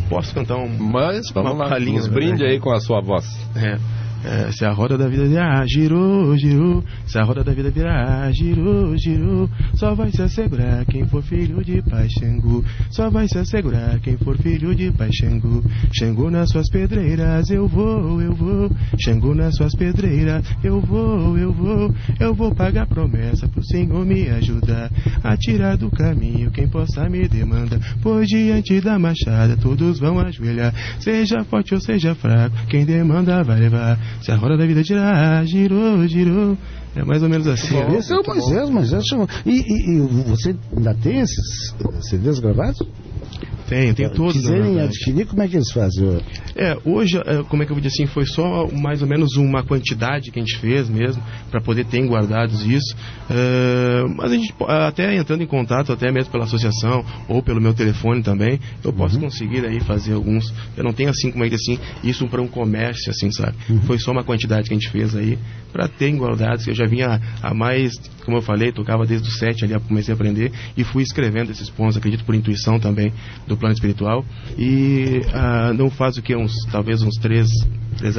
Posso cantar Mas vamos lá, palhinha, nos brinde aí com a sua voz. Se a roda da vida virar, girou, girou. Se a roda da vida virar, girou, girou. Só vai se assegurar quem for filho de Pai Xangô. Só vai se assegurar quem for filho de Pai Xangô. Xangô nas suas pedreiras, eu vou, eu vou. Xangô nas suas pedreiras, eu vou, eu vou. Eu vou pagar promessa pro Senhor me ajudar a tirar do caminho quem possa me demandar. Pois diante da machada todos vão ajoelhar. Seja forte ou seja fraco, quem demanda vai levar. Se a roda da vida girar, girou, girou. É mais ou menos assim. Esse é o Moisés chamou. E você ainda tem esses CDs gravados? Tem todos. Quiserem adquirir, como é que eles fazem? Hoje, como é que eu vou dizer assim, foi só mais ou menos uma quantidade que a gente fez mesmo, para poder ter guardados isso. Mas a gente, até entrando em contato, até mesmo pela associação, ou pelo meu telefone também, eu posso conseguir aí fazer alguns. Eu não tenho assim, como é que assim, isso para um comércio, assim, sabe? Foi só uma quantidade que a gente fez aí, para ter guardados. Eu já vinha a mais, como eu falei, tocava desde os 7 ali, comecei a aprender, e fui escrevendo esses pontos, acredito por intuição também, do plano espiritual, e não faz o que, talvez uns 3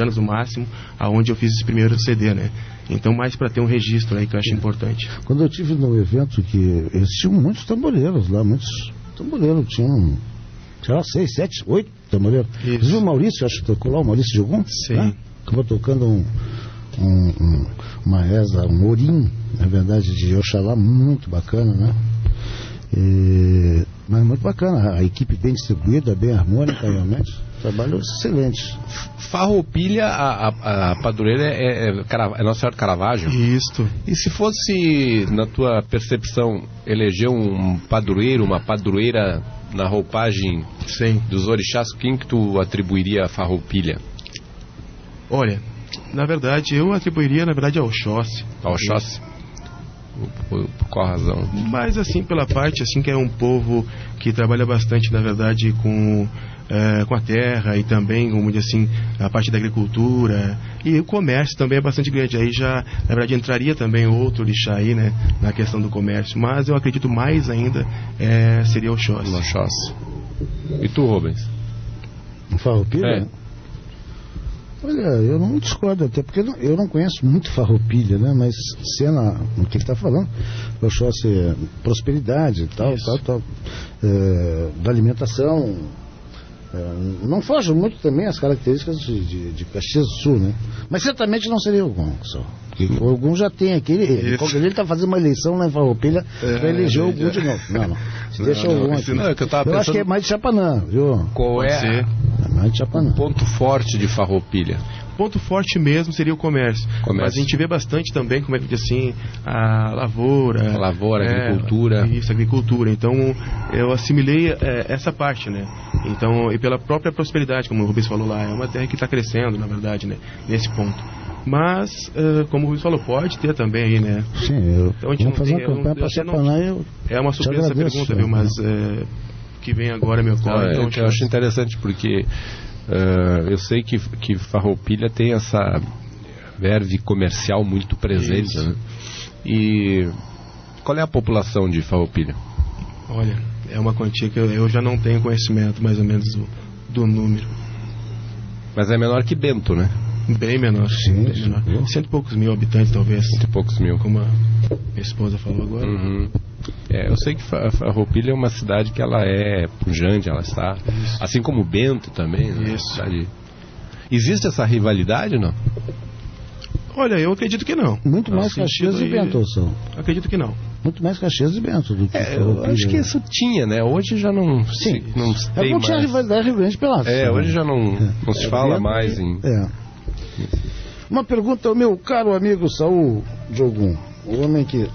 anos no máximo, aonde eu fiz esse primeiro CD, né? Então, mais para ter um registro aí que eu acho importante. Quando eu tive no evento, que existiam muitos tamboreiros lá, tinham, sei lá, 6, 7, 8 tamboreiros. Inclusive o Maurício, acho que tocou lá, o Maurício de algum? Sim. Né? Acabou tocando uma reza, um orim, na verdade, de Oxalá, muito bacana, né? Mas muito bacana, a equipe bem distribuída, bem harmônica, realmente, trabalho excelente. Farroupilha, a padroeira é Nossa Senhora de Caravaggio? Isso. E se fosse, na tua percepção, eleger um padroeiro, uma padroeira na roupagem dos orixás, quem que tu atribuiria a Farroupilha? Olha, na verdade, eu atribuiria, ao Oxóssi. Ao Oxóssi? Por qual razão? Mas assim, pela parte assim, que é um povo que trabalha bastante, na verdade, com a terra, e também, como diz assim, a parte da agricultura, e o comércio também é bastante grande. Aí já, na verdade, entraria também outro orixá aí, né, na questão do comércio. Mas eu acredito mais ainda seria o Oxóssi. E tu, Rubens? Farroupilha? Olha, eu não discordo, até porque eu não conheço muito Farroupilha, né? Mas cena, o que ele está falando, o Oxóssi é prosperidade e tal, da alimentação. Não foge muito também as características de Caxias do Sul, né? Mas certamente não seria Ogum, só. Porque o Ogum já tem aquele. Ele está fazendo uma eleição lá em Farroupilha para eleger o Ogum de novo. Não. Se deixa o Ogum aqui. Eu acho que é mais de Chapanã, viu? Qual é mais de Chapanã. O ponto forte de Farroupilha? Ponto forte mesmo seria o comércio. Mas a gente vê bastante também, como é que diz assim, a lavoura. Agricultura. Isso, agricultura. Então, eu assimilei essa parte, né? Então, e pela própria prosperidade, como o Rubens falou lá, é uma terra que está crescendo, na verdade, né? Nesse ponto. Mas, como o Rubens falou, pode ter também aí, né? Sim, vamos fazer uma campanha para Chapanã. É uma surpresa essa pergunta, viu? Mas que vem agora me ocorre. Então, eu acho interessante porque eu sei que Farroupilha tem essa verve comercial muito presente, né? E qual é a população de Farroupilha? Olha, é uma quantia que eu já não tenho conhecimento mais ou menos do número. Mas é menor que Bento, né? Bem menor, sim. Bem menor. 100 e poucos mil habitantes, talvez. 100 e poucos mil. Como a minha esposa falou agora. Eu sei que Farroupilha é uma cidade que ela é pujante, ela está... Isso. Assim como Bento também, né? Isso. Existe essa rivalidade, não? Olha, eu acredito que não. Muito mais Caxias e Bento são. Acredito que não. Muito mais Caxias e Bento do que eu acho que isso tinha, né? Hoje já não... Sim. Não tem não tinha rivalidade Rio Grande pela hoje já não se fala mais em... Uma pergunta ao meu caro amigo Saul Jogum, o homem que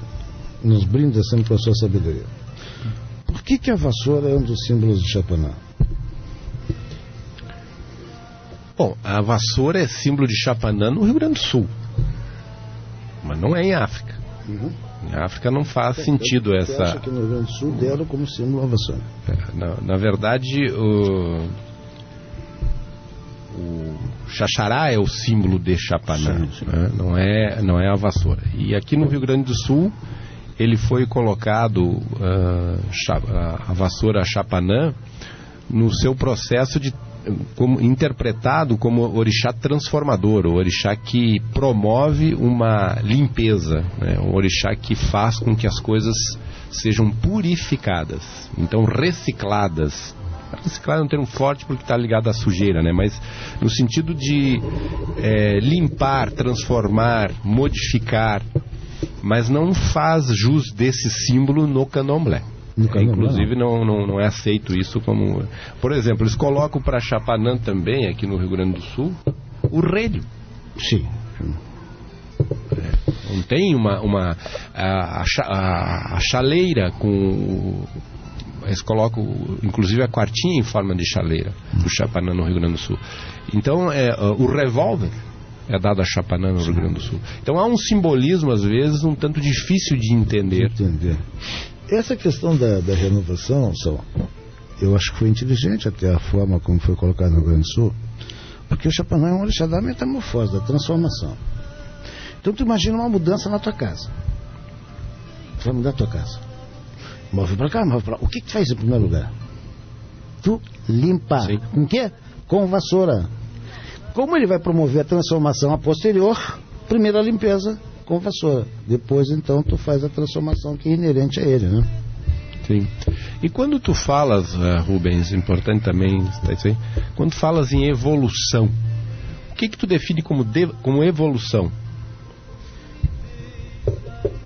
nos brinda sempre com a sua sabedoria. Por que a vassoura é um dos símbolos de Chapanã? Bom, a vassoura é símbolo de Chapanã no Rio Grande do Sul, mas não é em África. Em África não faz sentido essa... Você acha que no Rio Grande do Sul deram como símbolo a vassoura? Na verdade, o Xaxará é o símbolo de Chapanã, sim. Né? Não é a vassoura. E aqui no Rio Grande do Sul ele foi colocado a vassoura Chapanã no seu processo de interpretado como orixá transformador, o orixá que promove uma limpeza, né? Um orixá que faz com que as coisas sejam purificadas, então recicladas. Reciclar é um termo forte porque está ligado à sujeira, né? Mas no sentido de limpar, transformar, modificar, mas não faz jus desse símbolo no candomblé. Inclusive não é aceito isso como... Por exemplo, eles colocam para Chapanã também, aqui no Rio Grande do Sul, o relho. Sim. Não tem a chaleira com Eles colocam, inclusive, a quartinha em forma de chaleira do Chapanã no Rio Grande do Sul. Então, o revólver é dado a Chapanã no Rio Grande do Sul. Então, há um simbolismo, às vezes, um tanto difícil de entender. Essa questão da renovação, eu acho que foi inteligente até a forma como foi colocado no Rio Grande do Sul, porque o Chapanã é um orixá da metamorfose, da transformação. Então, tu imagina uma mudança na tua casa. Tu vai mudar a tua casa. Move pra cá, move pra lá. O que tu faz em primeiro lugar? Tu limpa. Sim. Com o quê? Com vassoura. Como ele vai promover a transformação a posterior, primeiro a limpeza com vassoura. Depois, então, tu faz a transformação que é inerente a ele, né? Sim. E quando tu falas, Rubens, importante também, quando falas em evolução, o que tu define como evolução?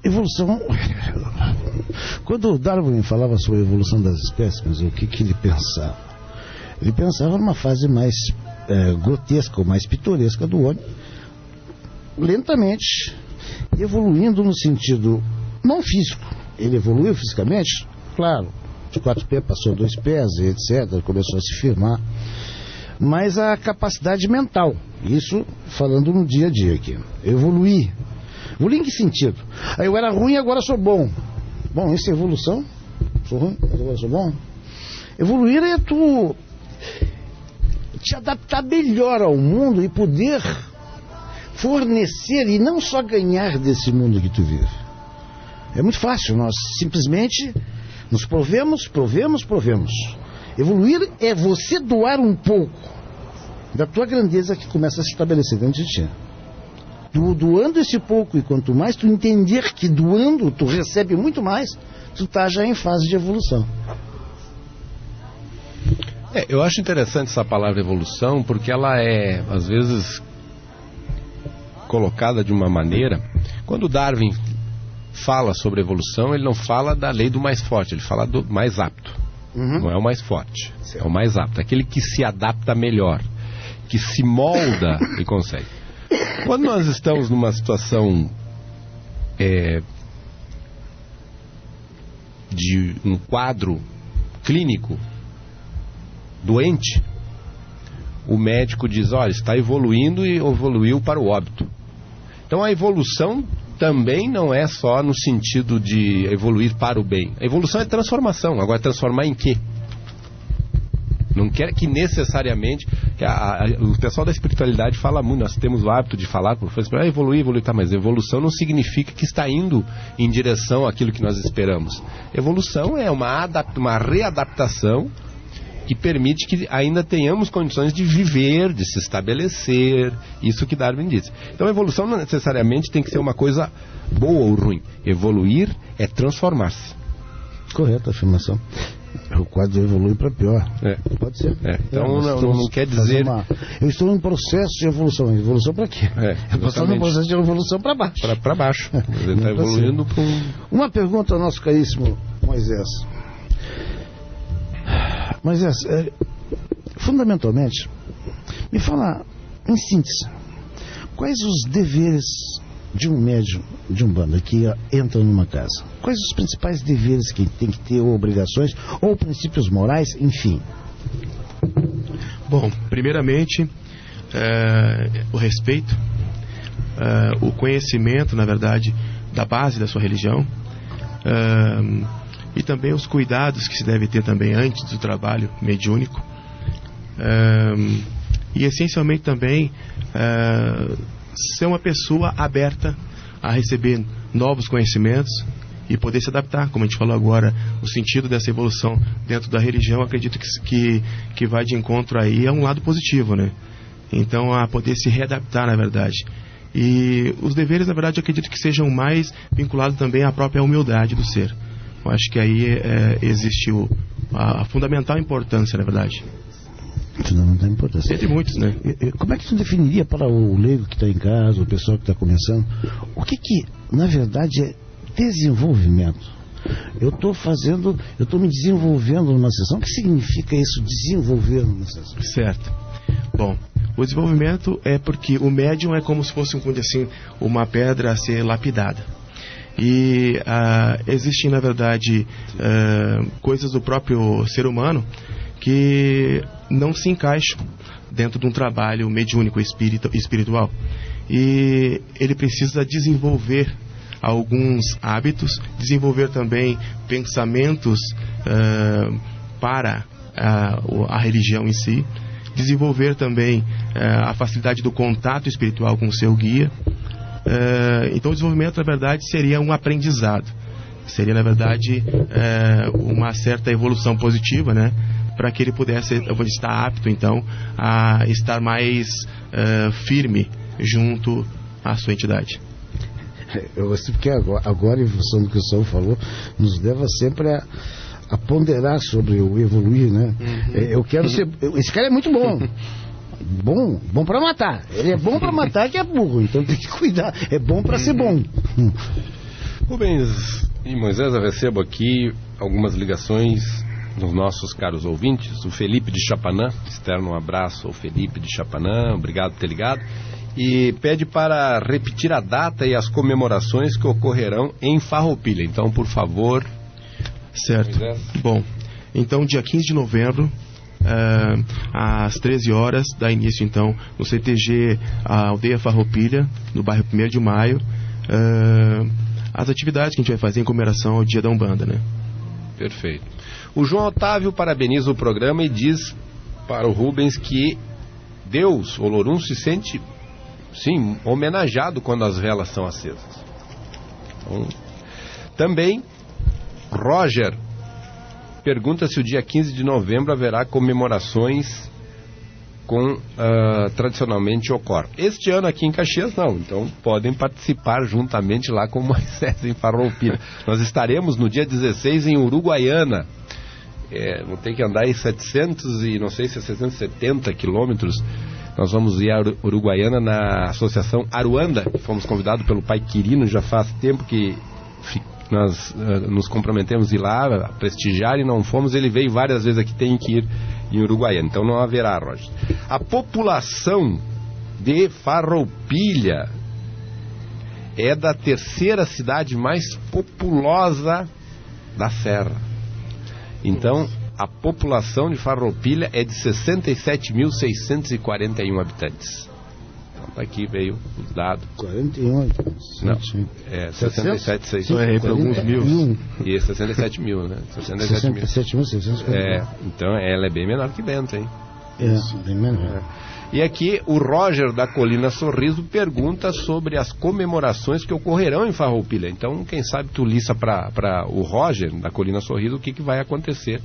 Evolução. Quando o Darwin falava sobre a evolução das espécies, o que ele pensava? Ele pensava numa fase mais grotesca ou mais pitoresca do homem, lentamente evoluindo no sentido não físico. Ele evoluiu fisicamente, claro, de 4 pés passou a 2 pés, etc., começou a se firmar, mas a capacidade mental, isso falando no dia a dia aqui, evoluir em que sentido? Aí eu era ruim, agora sou bom. Bom, isso é evolução? Sou ruim, mas agora sou bom? Evoluir é tu te adaptar melhor ao mundo e poder fornecer e não só ganhar desse mundo que tu vive. É muito fácil, nós simplesmente nos provemos. Evoluir é você doar um pouco da tua grandeza que começa a se estabelecer dentro de ti. Tu doando esse pouco, e quanto mais tu entender que doando tu recebe muito mais, tu tá já em fase de evolução. Eu acho interessante essa palavra evolução, porque ela é, às vezes, colocada de uma maneira... Quando Darwin fala sobre evolução, ele não fala da lei do mais forte, ele fala do mais apto. Não é o mais forte, é o mais apto, aquele que se adapta melhor, que se molda e consegue. Quando nós estamos numa situação de um quadro clínico doente, o médico diz, olha, está evoluindo e evoluiu para o óbito. Então a evolução também não é só no sentido de evoluir para o bem. A evolução é transformação. Agora, transformar em quê? Não quer que necessariamente... o pessoal da espiritualidade fala muito, nós temos o hábito de falar, evoluir, tá, mas evolução não significa que está indo em direção àquilo que nós esperamos. Evolução é uma readaptação que permite que ainda tenhamos condições de viver, de se estabelecer, isso que Darwin disse. Então a evolução não necessariamente tem que ser uma coisa boa ou ruim. Evoluir é transformar-se. Correta a afirmação. O quadro evolui para pior. Pode ser. Então não quer dizer... Eu estou em processo de evolução. Evolução para quê? Eu estou em processo de evolução para baixo. Para baixo. Ele está evoluindo para um... Uma pergunta ao nosso caríssimo Moisés. Moisés, fundamentalmente, me fala, em síntese, quais os deveres de um médium de Umbanda que entra numa casa? Quais os principais deveres que tem que ter, ou obrigações, ou princípios morais, enfim? Bom, primeiramente, o respeito, o conhecimento, na verdade, da base da sua religião, e também os cuidados que se deve ter também antes do trabalho mediúnico, e essencialmente também ser uma pessoa aberta a receber novos conhecimentos e poder se adaptar, como a gente falou agora, o sentido dessa evolução dentro da religião, acredito que vai de encontro aí a um lado positivo, né? Então, a poder se readaptar, na verdade. E os deveres, na verdade, acredito que sejam mais vinculados também à própria humildade do ser. Eu acho que aí existe a fundamental importância, na verdade. Fundamental importância. Entre muitos, né? Como é que tu definiria para o leigo que está em casa, o pessoal que está começando, o que na verdade é desenvolvimento? Eu estou me desenvolvendo numa sessão. O que significa isso, desenvolver numa sessão? Certo. Bom, o desenvolvimento é porque o médium é como se fosse, assim, uma pedra a ser lapidada. E existem, na verdade, coisas do próprio ser humano que não se encaixam dentro de um trabalho mediúnico espiritual. E ele precisa desenvolver alguns hábitos, desenvolver também pensamentos para a religião em si, desenvolver também a facilidade do contato espiritual com o seu guia. Então o desenvolvimento, na verdade, seria um aprendizado, seria, na verdade, uma certa evolução positiva, né, para que ele pudesse estar apto, então, a estar mais firme junto à sua entidade. Eu gostei porque agora, em função do que o senhor falou, nos leva sempre a ponderar sobre o evoluir, né? Eu quero ser... Esse cara é muito bom. Bom para matar. Ele é bom para matar, que é burro. Então tem que cuidar. É bom para ser bom. Rubens e Moisés, eu recebo aqui algumas ligações dos nossos caros ouvintes. O Felipe de Chapanã, externo um abraço ao Felipe de Chapanã, obrigado por ter ligado. E pede para repetir a data e as comemorações que ocorrerão em Farroupilha. Então, por favor. Certo. Bom, então dia 15 de novembro, às 13 horas, dá início então no CTG a Aldeia Farroupilha, no bairro 1º de Maio, as atividades que a gente vai fazer em comemoração ao Dia da Umbanda, né? Perfeito. O João Otávio parabeniza o programa e diz para o Rubens que Deus, Olorum, se sente, sim, homenageado quando as velas são acesas. Então, também Roger pergunta se o dia 15 de novembro haverá comemorações como tradicionalmente ocorre. Este ano aqui em Caxias não, então podem participar juntamente lá com Moisés em Farroupilha. Nós estaremos no dia 16 em Uruguaiana. Vou ter que andar aí 770 quilômetros. Nós vamos ir a Uruguaiana na Associação Aruanda. Fomos convidados pelo pai Quirino, já faz tempo que nós nos comprometemos a ir lá, a prestigiar, e não fomos. Ele veio várias vezes aqui, tem que ir em Uruguaiana, então não haverá, Roger. A população de Farroupilha é da terceira cidade mais populosa da Serra. Então, a população de Farroupilha é de 67.641 habitantes. Aqui veio o dado. 41. Não, 67.641. Para alguns mil. E 67 mil, né? 67.641. Então ela é bem menor que Bento, hein? Bem menor. E aqui o Roger da Colina Sorriso pergunta sobre as comemorações que ocorrerão em Farroupilha. Então, quem sabe tu lista para o Roger da Colina Sorriso o que vai acontecer.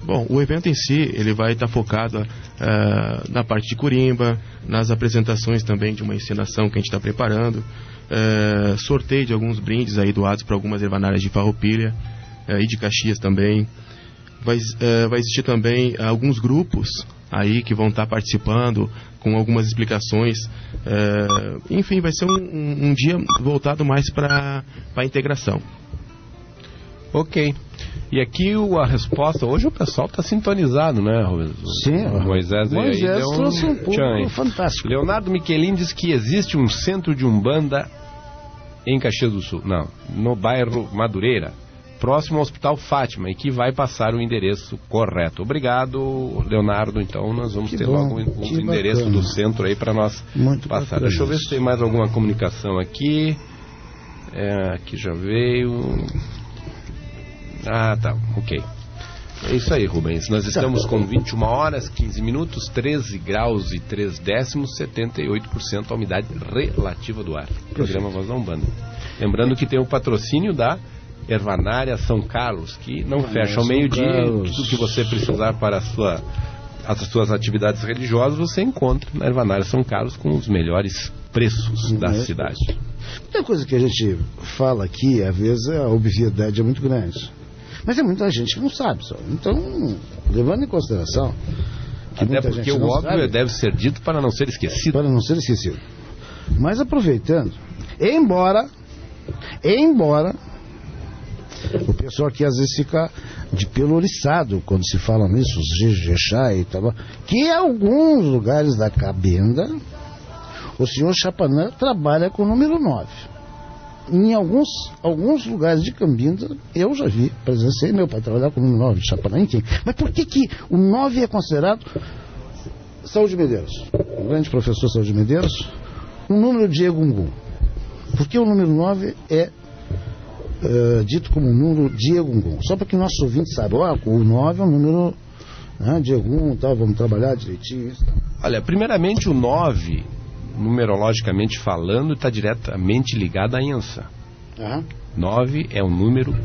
Bom, o evento em si, ele vai estar focado na parte de Corimba, nas apresentações também de uma encenação que a gente está preparando, sorteio de alguns brindes aí doados para algumas ervanárias de Farroupilha e de Caxias também. Vai existir também alguns grupos aí que vão estar participando com algumas explicações. Enfim, vai ser um dia voltado mais para a integração. Ok. E aqui a resposta, hoje o pessoal está sintonizado, né, Rubens? Sim. O Moisés trouxe um público fantástico. Leonardo Michelin diz que existe um centro de Umbanda em Caxias do Sul. Não, no bairro Madureira, próximo ao Hospital Fátima, e que vai passar o endereço correto. Obrigado, Leonardo. Então nós vamos ter logo o endereço do centro aí para nós passar. Deixa eu ver se tem mais alguma comunicação aqui. Aqui já veio... tá, ok. É isso aí, Rubens. Nós estamos com 21 horas, 15 minutos, 13 graus e 3 décimos, 78% a umidade relativa do ar. Programa Voz da Umbanda. Lembrando que tem o patrocínio da Ervanária São Carlos, que não fecha ao meio-dia. Tudo que você precisar para as suas atividades religiosas, você encontra na Ervanária São Carlos com os melhores preços da cidade. Tem coisa que a gente fala aqui, às vezes a obviedade é muito grande. Mas tem muita gente que não sabe, só. Então, levando em consideração que até porque o óbvio deve ser dito para não ser esquecido. Para não ser esquecido. Mas aproveitando, embora o pessoal aqui às vezes fica de pelo oriçado quando se fala nisso, os Jejexá e tal, que em alguns lugares da Cabenda o senhor Chapanã trabalha com o número 9. em alguns lugares de Campinas, eu já vi, presenciei meu pai trabalhar com o número 9 de Chapadão, enfim. Mas por que o 9 é considerado, Saúde Medeiros, o grande professor Saúde Medeiros, um número de Egungun? Por que o número 9 é dito como um número de Egungun? Só para que nossos ouvintes saibam, o 9 é um número de Egungun, tá, vamos trabalhar direitinho. Olha, primeiramente o 9, numerologicamente falando, está diretamente ligado a Yansan. 9 é um número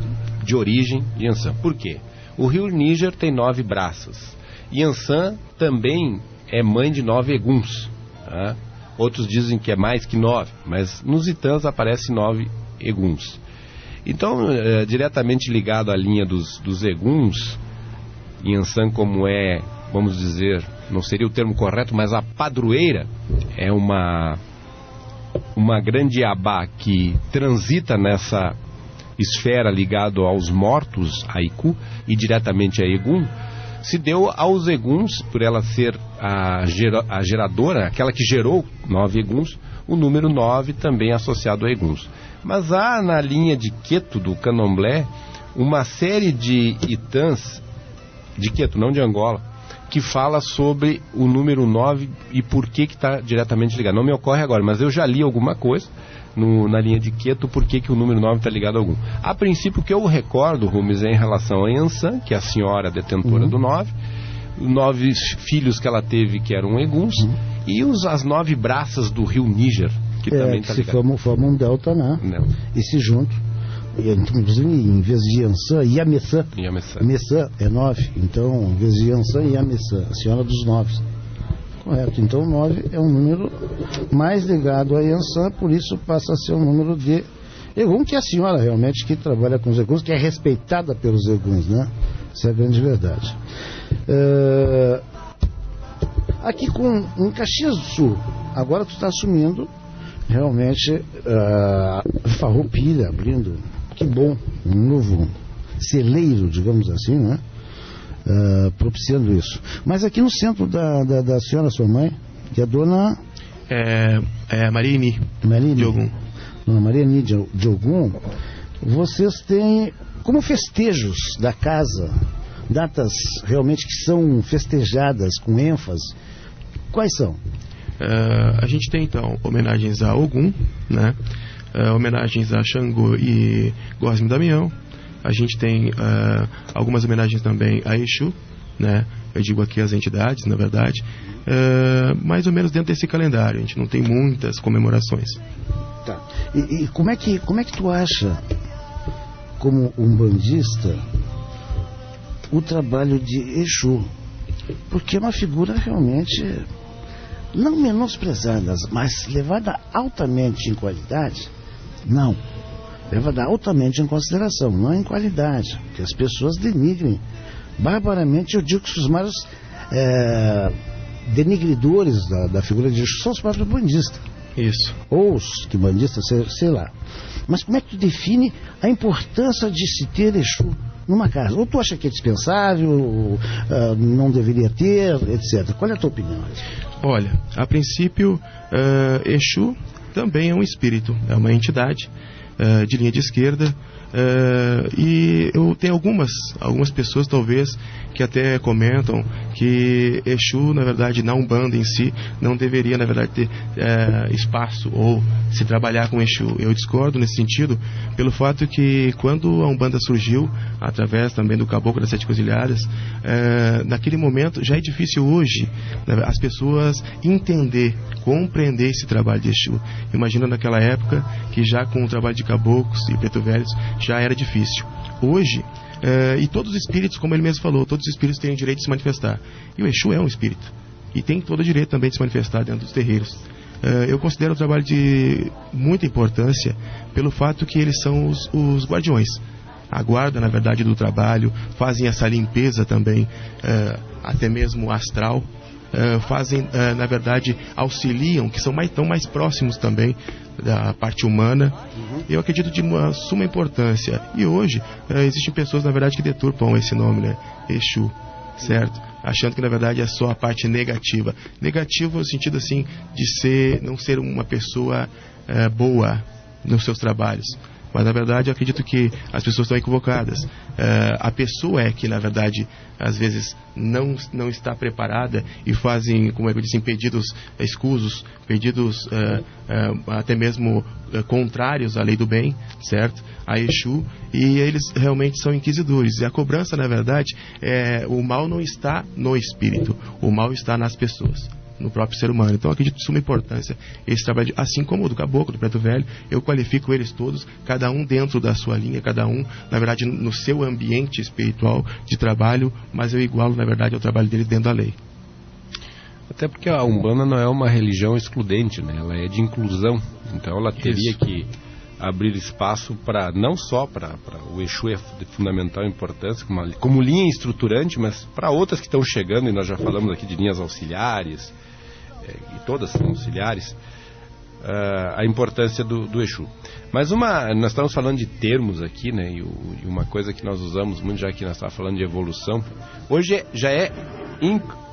de origem de Yansan. Por quê? O rio Níger tem 9 braças. Yansan também é mãe de 9 Eguns. Tá? Outros dizem que é mais que 9, mas nos Itãs aparece 9 Eguns. Então, diretamente ligado à linha dos Eguns, Yansan, como é, vamos dizer, não seria o termo correto, mas a padroeira é uma grande Iabá que transita nessa esfera ligado aos mortos, a Iku, e diretamente a Egun, se deu aos Eguns, por ela ser a geradora, aquela que gerou 9 Eguns, o número 9 também associado a Eguns. Mas há na linha de Queto, do Candomblé, uma série de Itãs, de Queto, não de Angola, que fala sobre o número 9 e por que está diretamente ligado. Não me ocorre agora, mas eu já li alguma coisa na linha de Queto, por que o número 9 está ligado a algum. A princípio, o que eu recordo, Rumes, é em relação a Yansan, que é a senhora detentora do 9, 9 filhos que ela teve que eram Eguns, e as 9 braças do rio Níger, que também está ligado. Formam um delta, né? Não. E se juntam. Inclusive, em vez de Yansan, Yamessã. Yamessã é 9. Então, em vez de Yansan, Yamessã, a senhora dos 9. Correto. Então, 9 é um número mais ligado a Yansan, por isso passa a ser um número de Egun, que é a senhora realmente que trabalha com os Eguns, que é respeitada pelos Eguns, né? Essa é a grande verdade. Aqui em Caxias do Sul, agora tu está assumindo realmente Farroupilha, abrindo, que bom, um novo celeiro, digamos assim, né? Propiciando isso. Mas aqui no centro da senhora, sua mãe, que é dona... Mariani de Ogum. Dona Mariani de Ogum, vocês têm como festejos da casa, datas realmente que são festejadas com ênfase. Quais são? A gente tem então homenagens a Ogum, né? Homenagens a Xangô e Gosme Damião. A gente tem algumas homenagens também a Exu, né? Eu digo aqui as entidades, na verdade, mais ou menos dentro desse calendário. A gente não tem muitas comemorações. Tá. E como é que tu acha, como umbandista, o trabalho de Exu? Porque é uma figura realmente não menosprezada, mas levada altamente em qualidade. Não. Levada altamente em consideração, não em qualidade. Que as pessoas denigrem barbaramente. Eu digo que os maiores denigridores da figura de Exu são os próprios bandistas. Isso. Ou os que bandistas, sei lá. Mas como é que tu define a importância de se ter Exu numa casa? Ou tu acha que é dispensável, ou, não deveria ter, etc. Qual é a tua opinião? Olha, a princípio, Exu também é um espírito, é uma entidade de linha de esquerda, e eu tenho algumas pessoas talvez que até comentam que Exu, na verdade, na Umbanda em si, não deveria, na verdade, ter espaço ou se trabalhar com Exu. Eu discordo nesse sentido, pelo fato que quando a Umbanda surgiu, através também do Caboclo das Sete Encruzilhadas, naquele momento, já é difícil hoje, né, as pessoas compreender esse trabalho de Exu. Imagina naquela época que já com o trabalho de caboclos e preto velhos já era difícil. Hoje, e todos os espíritos, como ele mesmo falou, todos os espíritos têm o direito de se manifestar. E o Exu é um espírito. E tem todo o direito também de se manifestar dentro dos terreiros. Eu considero o trabalho de muita importância pelo fato que eles são os guardiões. A guarda, na verdade, do trabalho, fazem essa limpeza também, até mesmo astral. Fazem, na verdade, auxiliam, que são tão mais próximos também da parte humana. Eu acredito de uma suma importância. E hoje, existem pessoas, na verdade, que deturpam esse nome, né? Exu, certo? Achando que, na verdade, é só a parte negativa. Negativo no sentido, assim, de não ser uma pessoa boa, nos seus trabalhos. Mas, na verdade, eu acredito que as pessoas estão equivocadas. A pessoa é que, na verdade, às vezes não está preparada e fazem, como eu disse, pedidos escusos, pedidos até mesmo contrários à lei do bem, certo? A Exu, e eles realmente são inquisidores. E a cobrança, na verdade, o mal não está no espírito, o mal está nas pessoas, no próprio ser humano. Então, acredito de suma importância esse trabalho, assim como o do Caboclo, do Preto Velho. Eu qualifico eles todos, cada um dentro da sua linha, cada um, na verdade, no seu ambiente espiritual de trabalho, mas eu igualo, na verdade, ao trabalho deles dentro da lei. Até porque a Umbanda não é uma religião excludente, né? Ela é de inclusão. Então, ela teria que abrir espaço para, não só para o Exu é de fundamental importância, como linha estruturante, mas para outras que estão chegando, e nós já falamos aqui de linhas auxiliares, e todas são auxiliares, a importância do Exu. Mas nós estamos falando de termos aqui, né, e uma coisa que nós usamos muito, já que nós estamos falando de evolução, hoje já é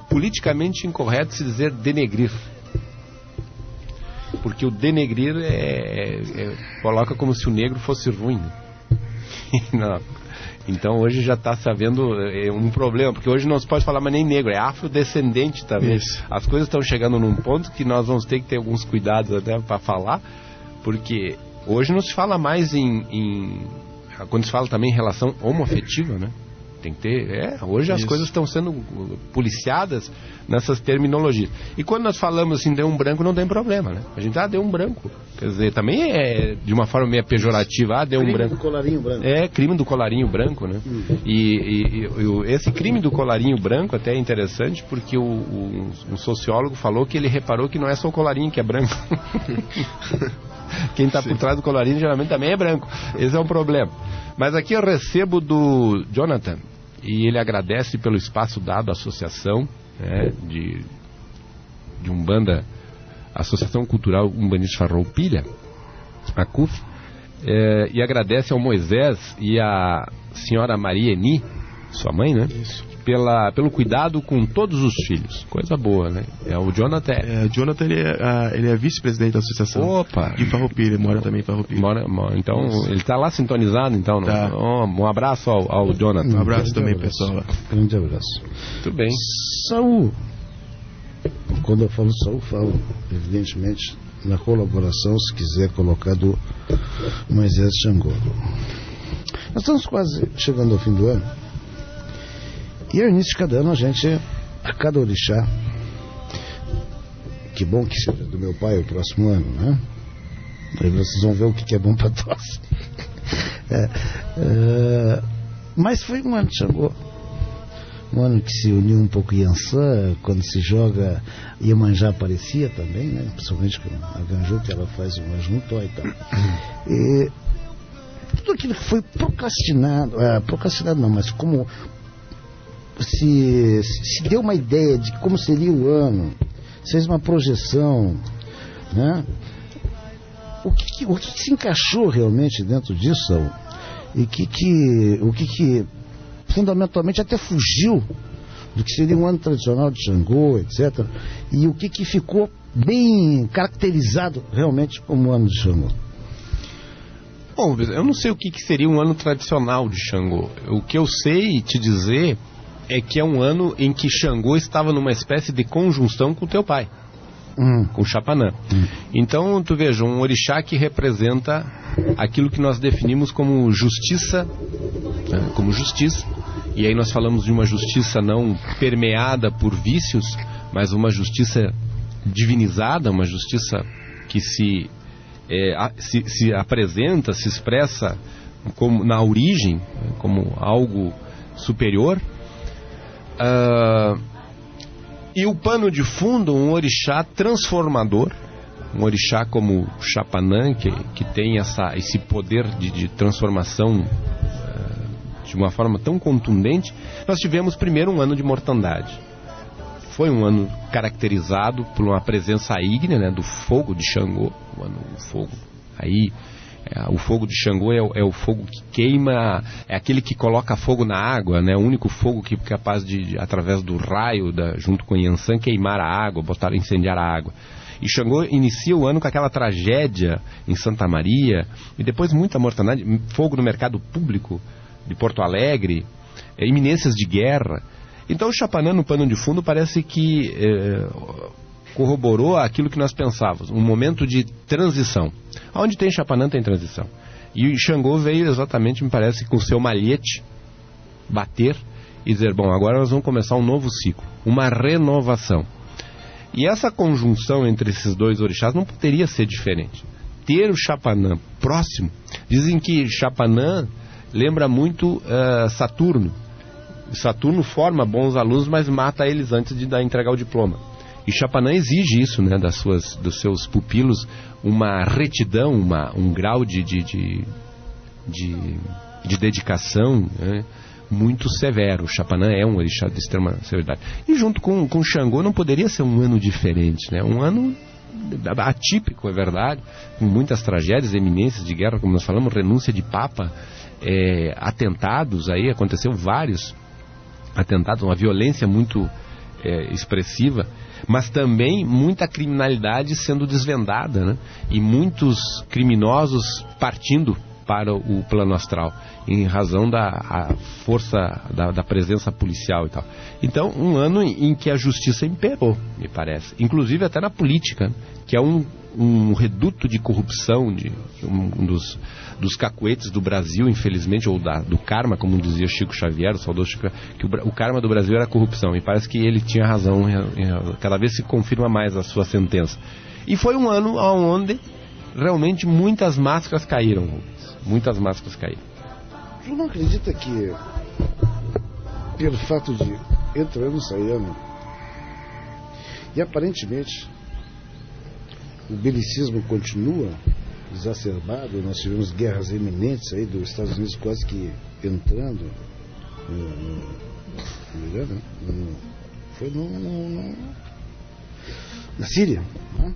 politicamente incorreto se dizer denegrir. Porque o denegrir coloca como se o negro fosse ruim. Não. Então hoje já está se havendo um problema, porque hoje não se pode falar mais nem negro, é afrodescendente também. Isso. As coisas estão chegando num ponto que nós vamos ter que ter alguns cuidados até para falar, porque hoje não se fala mais quando se fala também em relação homoafetiva, né? Tem que ter, hoje as coisas estão sendo policiadas nessas terminologias. E quando nós falamos assim, deu um branco, não tem problema, né? A gente, deu um branco. Quer dizer, também é de uma forma meio pejorativa, deu um branco. Crime do colarinho branco. Crime do colarinho branco, né? E esse crime do colarinho branco até é interessante, porque um sociólogo falou que ele reparou que não é só o colarinho que é branco. Quem está por trás do colarinho geralmente também é branco. Esse é um problema. Mas aqui eu recebo do Jonathan, e ele agradece pelo espaço dado à associação, né, de Umbanda, Associação Cultural Umbandista Farroupilha, a CUF, e agradece ao Moisés e à senhora Maria Eni, sua mãe, né? Isso. Pelo cuidado com todos os filhos. Coisa boa, né? O Jonathan. O Jonathan, ele é vice-presidente da associação. De Farroupilha, ele mora também em Farroupilha. Então, ele está lá sintonizado, então. Tá. Um abraço ao Jonathan. Um abraço também, pessoal. Grande abraço. Muito bem. Saul. Quando eu falo Saul, falo, evidentemente, na colaboração, se quiser colocar, do Moisés Xangô. Nós estamos quase chegando ao fim do ano. E ao início de cada ano a cada orixá, que bom que seja do meu pai o próximo ano, né? Aí vocês vão ver o que é bom para todos. Mas foi um ano de Xangô. Um ano que se uniu um pouco Iansã, quando se joga, Iemanjá aparecia também, né? Principalmente com a Ganju, que ela faz uma junto e tal. E tudo aquilo que foi procrastinado não, mas como se deu uma ideia de como seria o ano, se fez uma projeção, né? O que se encaixou realmente dentro disso, Saul? E o que fundamentalmente até fugiu do que seria um ano tradicional de Xangô, etc. E o que ficou bem caracterizado realmente como ano de Xangô? Bom, eu não sei o que seria um ano tradicional de Xangô. O que eu sei te dizer é que é um ano em que Xangô estava numa espécie de conjunção com o teu pai, com o Xapanã. Então, tu veja, um orixá que representa aquilo que nós definimos como justiça, né, como justiça, e aí nós falamos de uma justiça não permeada por vícios, mas uma justiça divinizada, uma justiça que se apresenta, se expressa como, na origem, como algo superior. E o pano de fundo, um orixá transformador, um orixá como Xapanã, que tem esse poder de transformação de uma forma tão contundente. Nós tivemos primeiro um ano de mortandade. Foi um ano caracterizado por uma presença ígnea, né, do fogo de Xangô. O fogo aí... o fogo de Xangô é o fogo que queima, é aquele que coloca fogo na água, né? O único fogo que é capaz de através do raio, junto com Iansã, queimar a água, incendiar a água. E Xangô inicia o ano com aquela tragédia em Santa Maria, e depois muita mortandade, fogo no mercado público de Porto Alegre, iminências de guerra. Então o Chapanã, no pano de fundo, parece que corroborou aquilo que nós pensávamos, um momento de transição. Onde tem Chapanã tem transição. E Xangô veio exatamente, me parece, com o seu malhete bater e dizer, bom, agora nós vamos começar um novo ciclo, uma renovação. E essa conjunção entre esses dois orixás não poderia ser diferente. Ter o Chapanã próximo, dizem que Chapanã lembra muito Saturno. Saturno forma bons alunos, mas mata eles antes de entregar o diploma. E Chapanã exige isso, né, dos seus pupilos, uma retidão, um grau de dedicação, né, muito severo. O Chapanã é um orixá de extrema severidade. E junto com Xangô não poderia ser um ano diferente, né? Um ano atípico, é verdade, com muitas tragédias, eminências de guerra, como nós falamos, renúncia de Papa, atentados, aí aconteceu vários atentados, uma violência muito expressiva, mas também muita criminalidade sendo desvendada, né? E muitos criminosos partindo para o plano astral, em razão da força da presença policial e tal. Então, um ano em que a justiça imperou, me parece, inclusive até na política, que é um reduto de corrupção, um dos cacuetes do Brasil, infelizmente, ou do karma, como dizia Chico Xavier, o saudoso Chico, que o karma do Brasil era a corrupção, e parece que ele tinha razão, cada vez se confirma mais a sua sentença. E foi um ano onde realmente muitas máscaras caíram, muitas máscaras caíram. Tu não acredita que, pelo fato de entre ano e sair ano, e aparentemente o belicismo continua exacerbado, nós tivemos guerras eminentes aí dos Estados Unidos quase que entrando na Síria, né?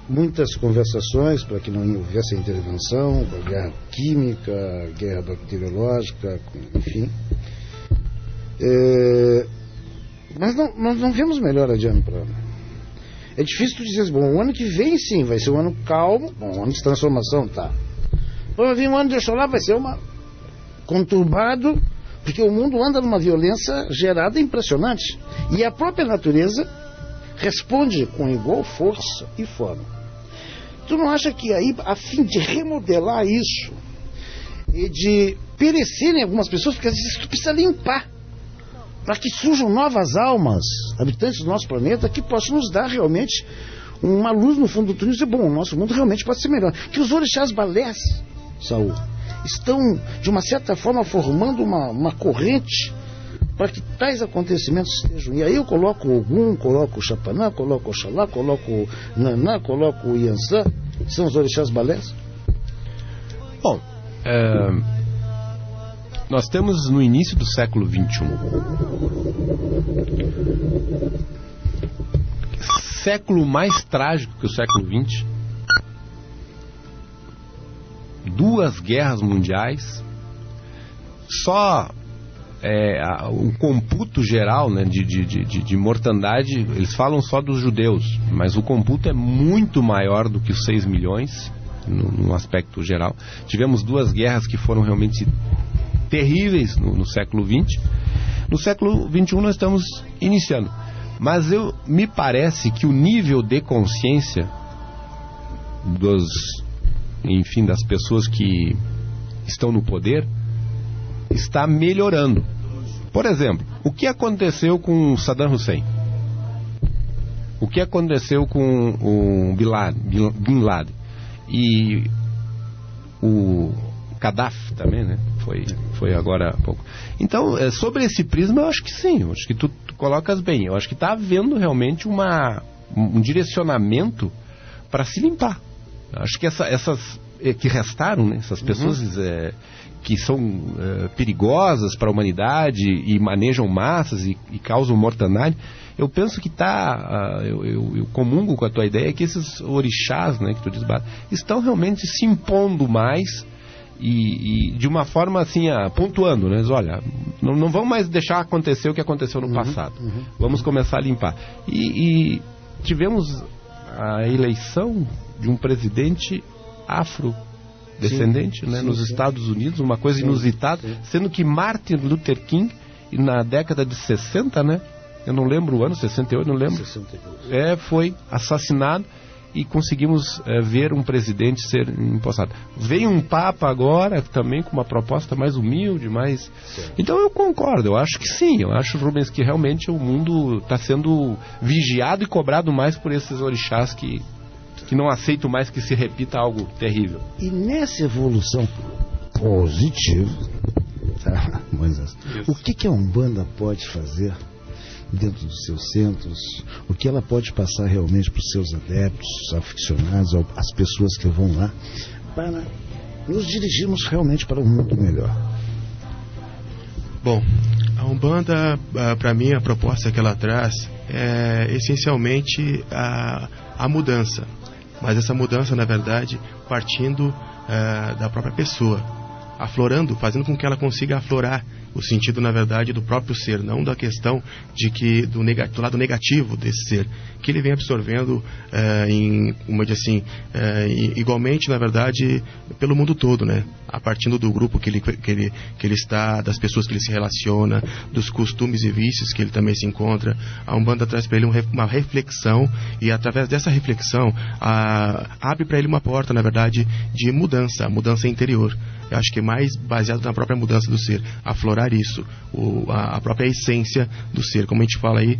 Muitas conversações para que não houvesse intervenção, a guerra química, a guerra bacteriológica, enfim. Mas nós não vemos melhora de ano para ano. É difícil tu dizer, bom, o ano que vem sim, vai ser um ano calmo, um ano de transformação, tá. Vai vir um ano de Oxalá, vai ser conturbado, porque o mundo anda numa violência gerada impressionante. E a própria natureza responde com igual força e forma. Tu não acha que aí, a fim de remodelar isso e de perecerem algumas pessoas, porque às vezes tu precisa limpar para que surjam novas almas, habitantes do nosso planeta, que possam nos dar realmente uma luz no fundo do túnel e dizer, bom, o nosso mundo realmente pode ser melhor. Que os orixás balés, Saul, estão de uma certa forma formando uma corrente para que tais acontecimentos estejam. E aí eu coloco o Ogum, coloco o Chapanã, coloco o Oxalá, coloco o Naná, coloco o Iansã, que são os orixás balés. Bom, nós temos no início do século XXI, século mais trágico que o século XX, 2 guerras mundiais, só um computo geral, né, de mortandade, eles falam só dos judeus, mas o computo é muito maior do que os 6 milhões, no aspecto geral. Tivemos 2 guerras que foram realmente terríveis no século XX. No século XXI nós estamos iniciando, mas me parece que o nível de consciência das pessoas que estão no poder está melhorando. Por exemplo, o que aconteceu com Saddam Hussein? O que aconteceu com o Bin Laden? E o Gaddafi também, né? Foi agora há pouco. Então, sobre esse prisma, eu acho que sim. Eu acho que tu colocas bem. Eu acho que está havendo realmente um direcionamento para se limpar. Eu acho que essas que restaram, né? Essas pessoas que são perigosas para a humanidade e manejam massas e causam mortandade, eu penso que eu comungo com a tua ideia que esses orixás, né, que tu diz, estão realmente se impondo mais e de uma forma assim, pontuando, né? Olha, não vamos mais deixar acontecer o que aconteceu no passado. Vamos começar a limpar. E tivemos a eleição de um presidente afrodescendente, né? Nos Estados Unidos, uma coisa inusitada, sendo que Martin Luther King, na década de 60, né? Eu não lembro o ano, 68, não lembro. 62. Foi assassinado e conseguimos ver um presidente ser impostado. Veio um Papa agora, também com uma proposta mais humilde, mais... Então eu concordo, eu acho que sim, eu acho, Rubens, que realmente o mundo está sendo vigiado e cobrado mais por esses orixás que não aceitam mais que se repita algo terrível. E nessa evolução positiva, tá, Moisés, o que a Umbanda pode fazer dentro dos seus centros, o que ela pode passar realmente para os seus adeptos, aficionados, as pessoas que vão lá, para nos dirigirmos realmente para um mundo melhor? Bom, a Umbanda, para mim, a proposta que ela traz é essencialmente a mudança, mas essa mudança, na verdade, partindo da própria pessoa, aflorando, fazendo com que ela consiga aflorar o sentido, na verdade, do próprio ser, não da questão de que do lado negativo desse ser, que ele vem absorvendo igualmente, na verdade, pelo mundo todo, né? A partir do grupo que ele está, das pessoas que ele se relaciona, dos costumes e vícios que ele também se encontra. A Umbanda traz para ele uma reflexão, e através dessa reflexão abre para ele uma porta, na verdade, de mudança, a mudança interior. Eu acho que é mais baseado na própria mudança do ser, aflorar isso, a própria essência do ser. Como a gente fala aí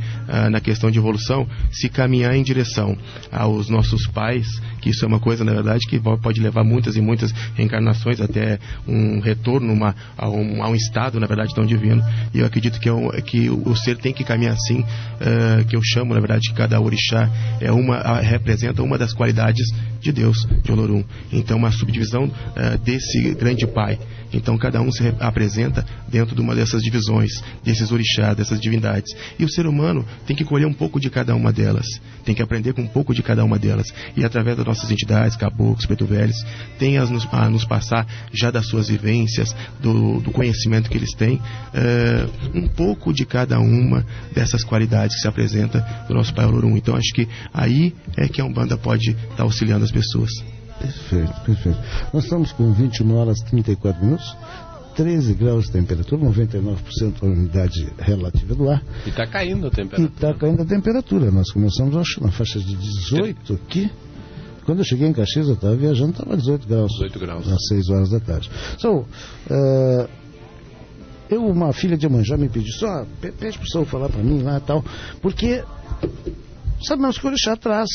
na questão de evolução, se caminhar em direção aos nossos pais, que isso é uma coisa, na verdade, que pode levar muitas e muitas reencarnações até um retorno a um estado, na verdade, tão divino. E eu acredito que o ser tem que caminhar assim, que eu chamo, na verdade, que cada orixá representa uma das qualidades de Deus, de Olorum. Então, uma subdivisão desse grande pai. Então, cada um se apresenta dentro de uma dessas divisões, desses orixás, dessas divindades. E o ser humano tem que colher um pouco de cada uma delas, tem que aprender com um pouco de cada uma delas. E através das nossas entidades, caboclos, preto velhos, tem a nos passar já das suas vivências, do conhecimento que eles têm, um pouco de cada uma dessas qualidades que se apresenta do nosso pai Olorum. Então, acho que aí é que a Umbanda pode estar auxiliando as pessoas. Perfeito, perfeito. Nós estamos com 21 horas e 34 minutos, 13 graus de temperatura, 99% a umidade relativa do ar. E está caindo a temperatura. Nós começamos, acho, na faixa de 18 aqui. Quando eu cheguei em Caxias, eu estava viajando, estava 18 graus. 18 graus. Às 6 horas da tarde. Uma filha de Iemanjá me pediu, pede para o senhor falar para mim lá e tal, porque sabemos que o orixá traz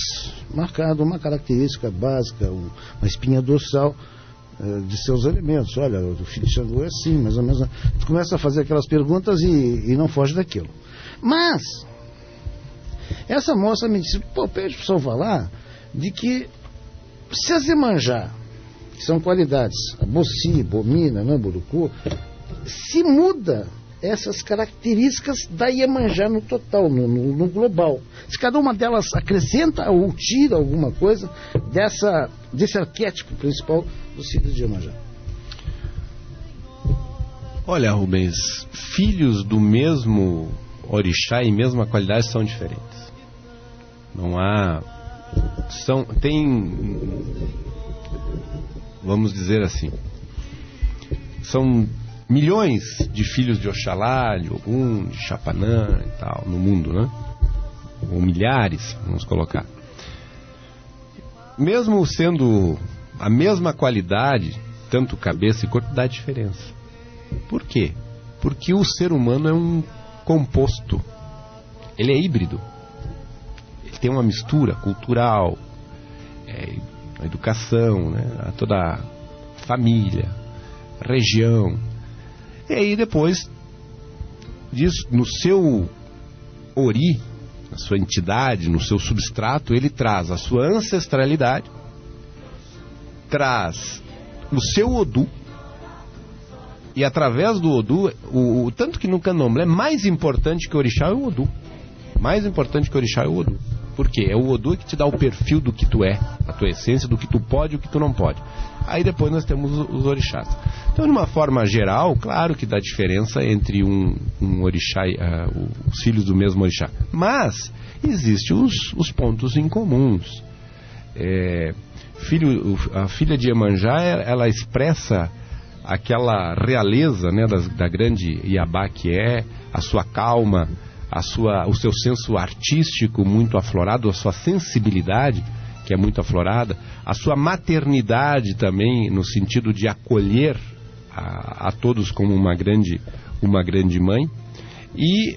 marcado uma característica básica, uma espinha dorsal de seus elementos. Olha, o filho de Xangô é assim, mais ou menos. Tu começa a fazer aquelas perguntas e não foge daquilo. Mas essa moça me disse, pede para o senhor falar de que se as Iemanjá, que são qualidades, a Boci, Bomina, Namburucu, se muda essas características da Iemanjá no total, no global. Se cada uma delas acrescenta ou tira alguma coisa desse arquétipo principal dos filhos de Iemanjá. Olha, Rubens, filhos do mesmo orixá e mesma qualidade são diferentes. Não há... vamos dizer assim, são milhões de filhos de Oxalá, de Ogum, de Xapanã e tal, no mundo, né? Ou milhares, vamos colocar. Mesmo sendo a mesma qualidade, tanto cabeça e corpo, dá diferença. Por quê? Porque o ser humano é um composto. Ele é híbrido. Ele tem uma mistura cultural, a educação, né? Toda a família, a região. E aí depois disso, no seu ori, na sua entidade, no seu substrato, ele traz a sua ancestralidade, traz o seu Odu, e através do Odu, tanto que no Candomblé, mais importante que o orixá é o Odu. Mais importante que o orixá é o Odu. Por quê? É o Odu que te dá o perfil do que tu é, a tua essência, do que tu pode e o que tu não pode. Aí depois nós temos os orixás. Então, de uma forma geral, claro que dá diferença entre um orixá e os filhos do mesmo orixá. Mas existem os pontos em comuns. A filha de Iemanjá, ela expressa aquela realeza, né, da grande Iabá que é, a sua calma, o seu senso artístico muito aflorado, a sua sensibilidade, que é muito aflorada, a sua maternidade também, no sentido de acolher a todos como uma grande mãe, e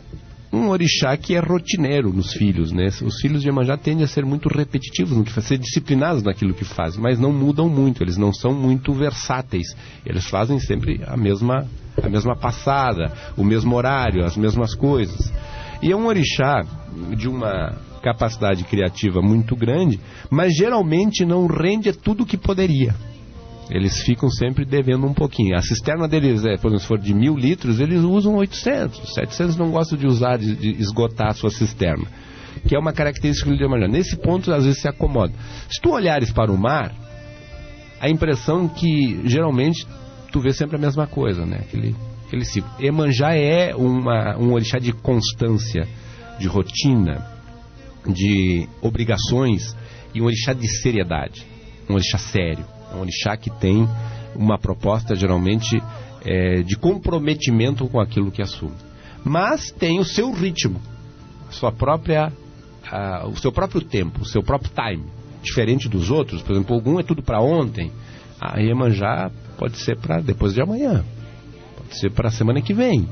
um orixá que é rotineiro nos filhos, né? Os filhos de Iemanjá tendem a ser muito repetitivos, a ser disciplinados naquilo que fazem, mas não mudam muito, eles não são muito versáteis, eles fazem sempre a mesma passada, o mesmo horário, as mesmas coisas. E é um orixá de uma capacidade criativa muito grande, mas geralmente não rende tudo o que poderia. Eles ficam sempre devendo um pouquinho. A cisterna deles, por exemplo, se for de 1.000 litros, eles usam 800. 700 não gostam de usar, de esgotar a sua cisterna, que é uma característica de Iemanjá. Nesse ponto, às vezes, se acomoda. Se tu olhares para o mar, a impressão que, geralmente, tu vê sempre a mesma coisa, né? Aquele ciclo. Iemanjá é um orixá de constância, de rotina, de obrigações, e um orixá de seriedade, um orixá sério, um orixá que tem uma proposta geralmente de comprometimento com aquilo que assume, mas tem o seu ritmo, o seu próprio tempo, o seu próprio time, diferente dos outros. Por exemplo, algum é tudo para ontem, a Iemanjá pode ser para depois de amanhã, pode ser para a semana que vem,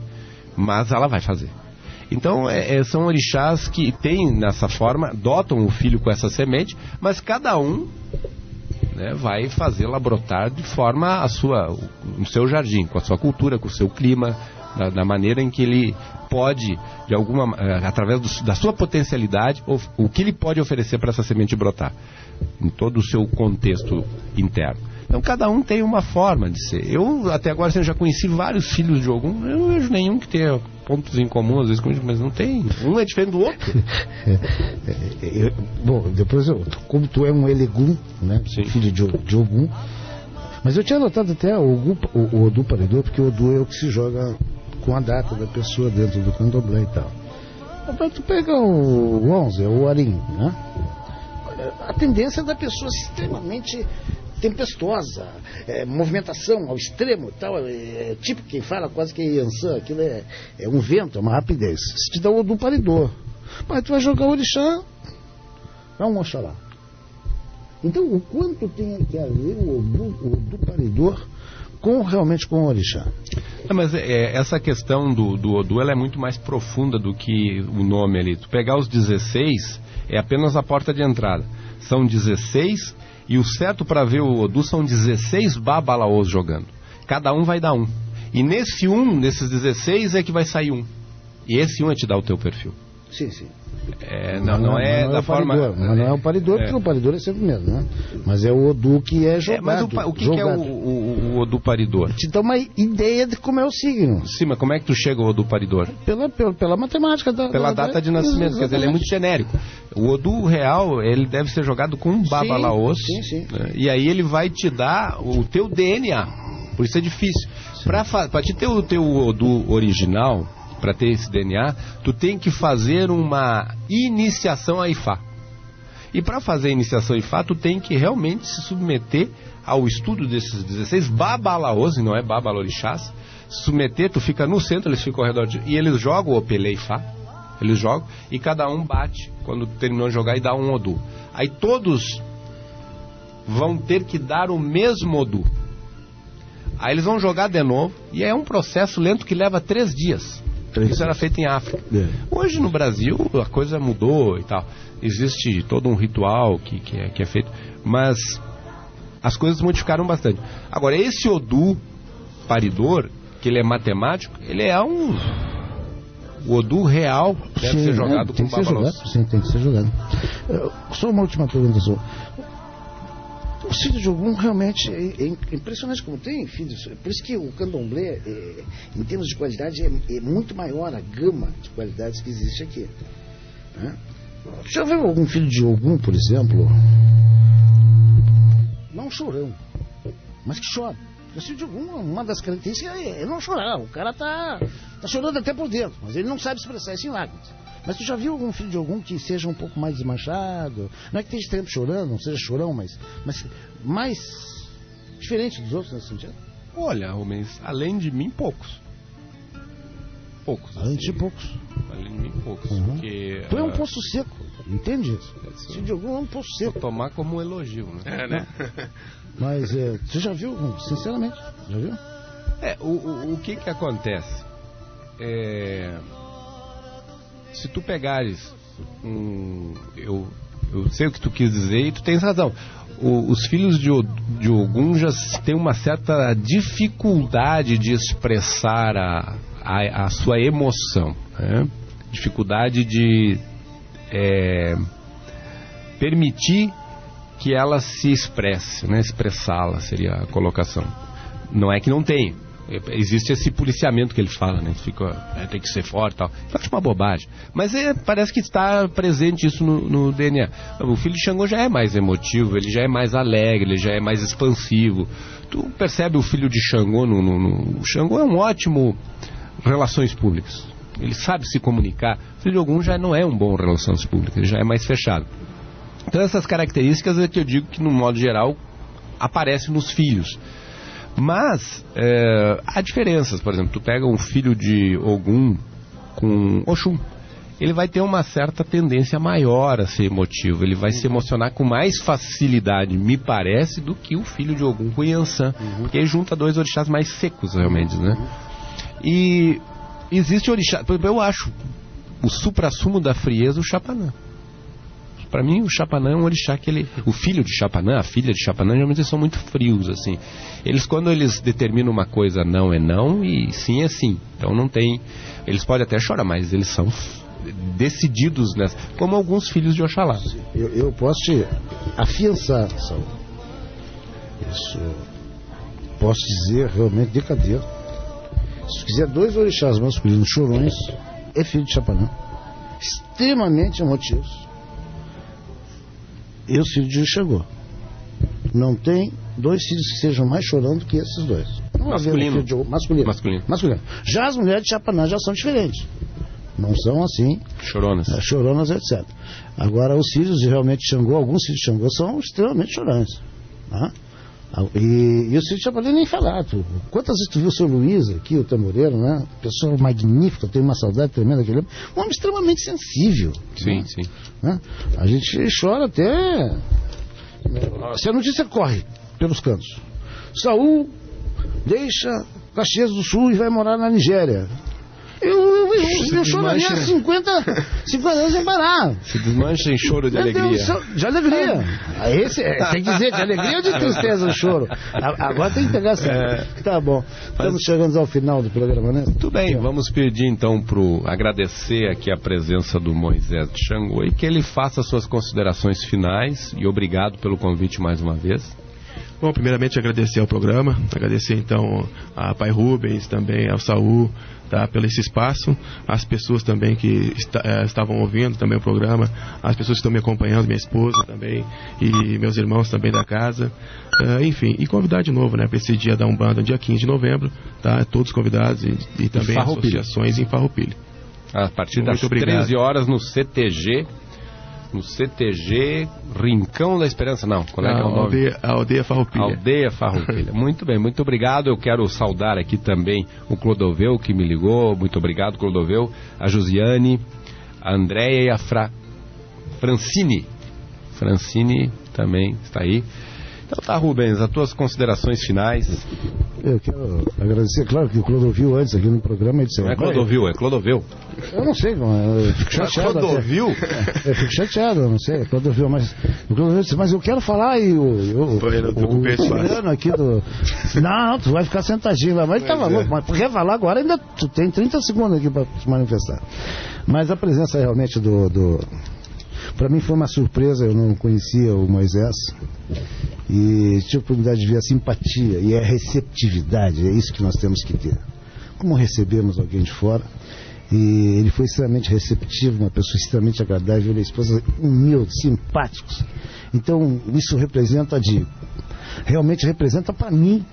mas ela vai fazer. Então, são orixás que têm, nessa forma, dotam o filho com essa semente, mas cada um, né, vai fazê-la brotar de forma no seu jardim, com a sua cultura, com o seu clima, da maneira em que ele pode, através da sua potencialidade, o que ele pode oferecer para essa semente brotar, em todo o seu contexto interno. Então, cada um tem uma forma de ser. Eu, até agora, já conheci vários filhos de Ogum, eu não vejo nenhum que tenha pontos em comum, às vezes, mas não tem. Um é diferente do outro. Bom, depois, como tu é um Elegum, né? Sim. Filho de Ogum, mas eu tinha notado até o Odu Paredor, porque o Odu é o que se joga com a data da pessoa dentro do candomblé e tal. Mas tu pega o 11, o Arim, né? A tendência da pessoa extremamente tempestuosa, movimentação ao extremo e tal, tipo quem fala quase que é Yansan, aquilo é um vento, é uma rapidez. Se te dá o Odu Paredor, mas tu vai jogar o orixá, é um Oxalá. Então, o quanto tem que haver o Odu Paredor realmente com o orixá? Não, mas essa questão do Odu, ela é muito mais profunda do que o nome ali. Tu pegar os 16, é apenas a porta de entrada. São 16, e o certo para ver o Odu são 16 babalaôs jogando. Cada um vai dar um. E nesses 16 é que vai sair um. E esse um é te dar o teu perfil. Sim, sim. Não é da forma... Mas não é o paredor, porque o paredor é sempre o mesmo, né? Mas é o Odu que é jogado. Mas o que é o Odu Paridor? Te dá uma ideia de como é o signo. Sim, mas como é que tu chega ao Odu Paridor? Pela matemática. Pela data de nascimento, quer dizer, ele é muito genérico. O Odu real, ele deve ser jogado com um babalaôs. Sim. Né? E aí ele vai te dar o teu DNA. Por isso é difícil. Para te ter o teu Odu original, para ter esse DNA, tu tem que fazer uma iniciação a Ifá. E para fazer a iniciação a Ifá, tu tem que realmente se submeter ao estudo desses 16 babalaôs, e não é babalorixás. Submeter, tu fica no centro, eles ficam ao redor e eles jogam o Pelé Ifá. Eles jogam e cada um bate quando terminou de jogar e dá um Odu. Aí todos vão ter que dar o mesmo Odu. Aí eles vão jogar de novo e é um processo lento que leva 3 dias. Isso era feito em África. Hoje no Brasil a coisa mudou e tal. Existe todo um ritual que é feito, mas as coisas modificaram bastante. Agora, esse Odu Paridor, que ele é matemático, ele é o Odu real, deve ser jogado com babalôs. Sim, tem que ser jogado. Só uma última pergunta só. O filho de Ogum realmente é impressionante como tem filhos. Por isso que o candomblé, em termos de qualidade, é muito maior a gama de qualidades que existe aqui, né? Já viu algum filho de Ogum, por exemplo? Não chorão, mas que chora. O filho de Ogum, uma das características é não chorar. O cara tá chorando até por dentro, mas ele não sabe expressar isso em lágrimas. Mas tu já viu algum filho de Ogum que seja um pouco mais desmanchado? Não é que esteja tempo chorando, não seja chorão, mas mais diferente dos outros nesse sentido? Olha, Rubens, além de mim, poucos. Além de poucos. Além de mim, poucos. Uhum. Porque, tu é um poço seco, entende isso? Filho de Ogum é um poço seco. Vou tomar como um elogio, né? né? Mas você já viu, sinceramente, já viu? O que acontece? Se tu pegares eu sei o que tu quis dizer e tu tens razão. Os filhos de Ogum já têm uma certa dificuldade de expressar a sua emoção, né? Dificuldade de permitir que ela se expresse, né? Expressá-la seria a colocação. Não é que não tem. Existe esse policiamento que ele fala, né? Tem que ser forte e tal. Eu acho uma bobagem. Mas parece que está presente isso no DNA. O filho de Xangô já é mais emotivo, ele já é mais alegre, ele já é mais expansivo. Tu percebe o filho de Xangô o Xangô é um ótimo relações públicas. Ele sabe se comunicar. O filho de Ogum já não é um bom relações públicas, ele já é mais fechado. Então essas características é que eu digo que, no modo geral, aparecem nos filhos. Mas há diferenças. Por exemplo, tu pega um filho de Ogum com Oxum, ele vai ter uma certa tendência maior a ser emotivo, ele vai se emocionar com mais facilidade, me parece, do que o filho de Ogum com Yansan, porque ele junta dois orixás mais secos, realmente, né? E existe orixá, eu acho o suprassumo da frieza o Chapanã. Para mim, o Chapanã é um orixá que o filho de Chapanã, a filha de Chapanã, geralmente eles são muito frios, assim. Quando eles determinam uma coisa, não é não e sim é sim. Então não tem. Eles podem até chorar, mas eles são decididos nessa. Como alguns filhos de Oxalá. Eu posso te afiançar, Saul. Isso. Posso dizer realmente de cadeira. Se quiser dois orixás masculinos chorões, é filho de Chapanã. Extremamente emotivos. E os filhos de Xangô. Não tem dois filhos que sejam mais chorando que esses dois. Não masculino. Já as mulheres de Chapanã já são diferentes. Não são assim. Choronas, etc. Agora, os filhos de realmente Xangô, alguns filhos de Xangô são extremamente chorões. Tá? E os filhos de Chapanã nem falar. Quantas vezes tu viu o seu Luiz aqui, o tamboreiro, né? Pessoa magnífica, eu tenho uma saudade tremenda daquele homem. Um homem extremamente sensível. Sim, né? sim. Né? A gente chora até. Se a notícia corre pelos cantos. Saul deixa Caxias do Sul e vai morar na Nigéria. Eu choraria 50 anos sem parar. Se desmancha em choro de alegria. De alegria. Tem que dizer de alegria ou de tristeza o choro. Agora tem que pegar assim. Tá bom. Estamos chegando ao final do programa, né? Tudo bem, vamos pedir então agradecer aqui a presença do Moisés de Xangô e que ele faça suas considerações finais. E obrigado pelo convite mais uma vez. Bom, primeiramente agradecer ao programa, agradecer então a Pai Rubens, também ao Saul, tá, pelo esse espaço, as pessoas também que estavam ouvindo também o programa, as pessoas que estão me acompanhando, minha esposa também, e meus irmãos também da casa, enfim, e convidar de novo, né, para esse dia da Umbanda, dia 15 de novembro, tá, todos convidados e também associações em Farroupilha. A partir das 13 horas no CTG Rincão da Esperança, não, qual é que é o nome? Aldeia Farroupilha. Aldeia Farroupilha. Muito bem, muito obrigado. Eu quero saudar aqui também o Clodoveu, que me ligou. Muito obrigado, Clodoveu. A Josiane, a Andréia e a Francine. Francine também está aí. Então tá, Rubens, as tuas considerações finais. Eu quero agradecer, claro que o Clodovil antes aqui no programa disse, não é Clodovil, é Clodoveu. Eu não sei, eu fico chateado. Clodovil? Eu fico chateado, eu não sei, Clodovil, mas o Clodovil disse, mas eu quero falar e o aqui do. Não, tu vai ficar sentadinho lá, mas ele tava louco, mas quer falar agora, ainda tu tem 30 segundos aqui para se manifestar. Mas a presença realmente para mim foi uma surpresa, eu não conhecia o Moisés e tive a oportunidade de ver a simpatia e a receptividade, é isso que nós temos que ter. Como recebemos alguém de fora E ele foi extremamente receptivo, uma pessoa extremamente agradável, ele é esposa humilde, simpáticos. Então, isso realmente representa para mim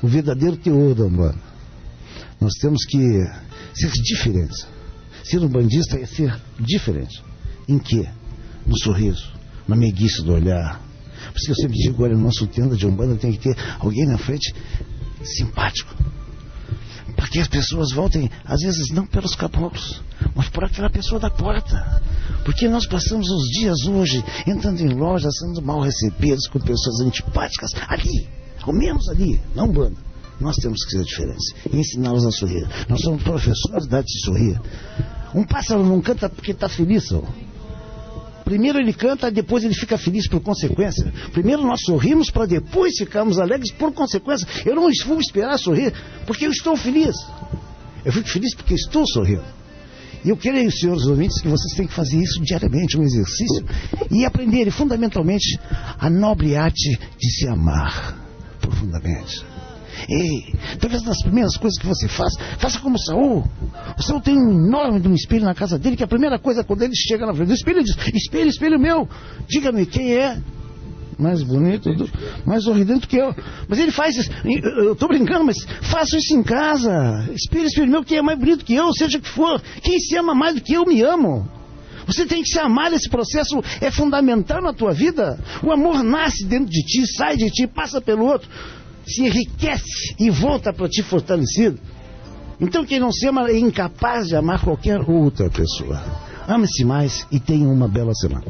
o verdadeiro teor da Umbanda. Nós temos que ser diferentes. Ser umbandista é ser diferente. Em quê? No sorriso, na meiguice do olhar. Por isso que eu sempre digo, olha, no nosso tenda de Umbanda tem que ter alguém na frente simpático. Para que as pessoas voltem, às vezes não pelos caboclos, mas por aquela pessoa da porta. Porque nós passamos os dias hoje entrando em lojas, sendo mal recebidos com pessoas antipáticas. Ali, ao menos ali, na Umbanda, nós temos que ser diferentes e ensiná-los a sorrir. Nós somos professores da arte de sorrir. Um pássaro não canta porque está feliz, ó. Primeiro ele canta, depois ele fica feliz por consequência. Primeiro nós sorrimos para depois ficarmos alegres por consequência. Eu não vou esperar sorrir porque eu estou feliz. Eu fico feliz porque estou sorrindo. E eu quero, senhores ouvintes, que vocês têm que fazer isso diariamente, um exercício, e aprenderem fundamentalmente a nobre arte de se amar profundamente. Ei, talvez nas primeiras coisas que você faça como o Saul. O Saul tem um enorme espelho na casa dele, que a primeira coisa quando ele chega na frente do espelho, ele diz: espelho, espelho meu, diga-me quem é mais bonito, mais sorridente que eu. Mas ele faz isso, eu estou brincando, mas faça isso em casa. Espelho, espelho meu, quem é mais bonito que eu, seja o que for. Quem se ama mais do que eu me amo. Você tem que se amar, esse processo é fundamental na tua vida. O amor nasce dentro de ti, sai de ti, passa pelo outro, se enriquece e volta para ti fortalecido. Então quem não se ama é incapaz de amar qualquer outra pessoa. Ame-se mais e tenha uma bela semana.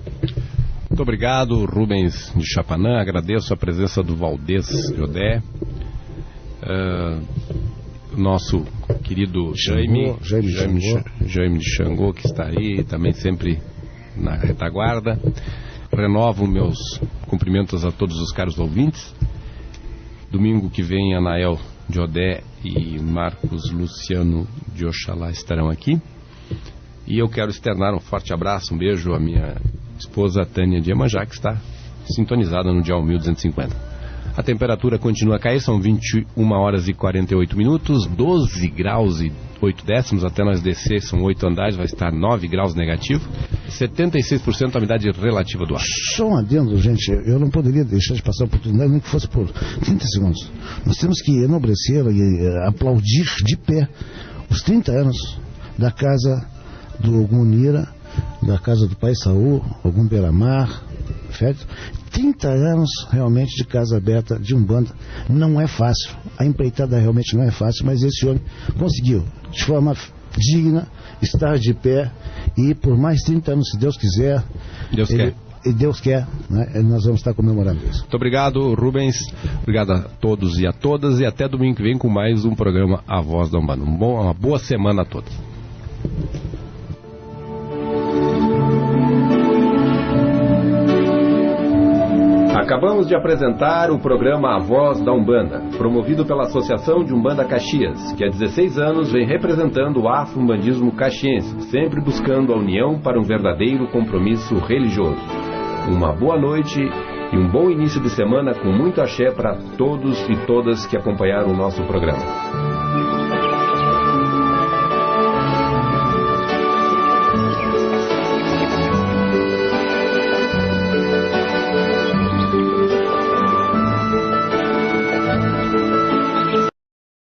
Muito obrigado, Rubens de Chapanã. Agradeço a presença do Valdez Jodé, nosso querido Jaime de Xangô, que está aí também sempre na retaguarda. Renovo meus cumprimentos a todos os caros ouvintes. Domingo que vem, Anael de Odé e Marcos Luciano de Oxalá estarão aqui. E eu quero externar um forte abraço, um beijo à minha esposa Tânia de Iemanjá, que está sintonizada no dial 1250. A temperatura continua a cair, são 21 horas e 48 minutos, 12 graus e 8 décimos, até nós descer, são 8 andares, vai estar 9 graus negativo, 76% a umidade relativa do ar. Só um adendo, gente, eu não poderia deixar de passar a oportunidade, nem que fosse por 30 segundos. Nós temos que enobrecer e aplaudir de pé os 30 anos da casa do Ogum Nira, da casa do Pai Saul, Ogum Beramar, certo? 30 anos realmente de casa aberta, de Umbanda. Não é fácil, a empreitada realmente não é fácil, mas esse homem conseguiu, de forma digna, estar de pé, e por mais 30 anos, se Deus quiser, Deus quer, né, nós vamos estar comemorando isso. Muito obrigado, Rubens, obrigado a todos e a todas, e até domingo que vem com mais um programa A Voz da Umbanda. Uma boa semana a todos. Acabamos de apresentar o programa A Voz da Umbanda, promovido pela Associação de Umbanda Caxias, que há 16 anos vem representando o afro-umbandismo caxiense, sempre buscando a união para um verdadeiro compromisso religioso. Uma boa noite e um bom início de semana com muito axé para todos e todas que acompanharam o nosso programa.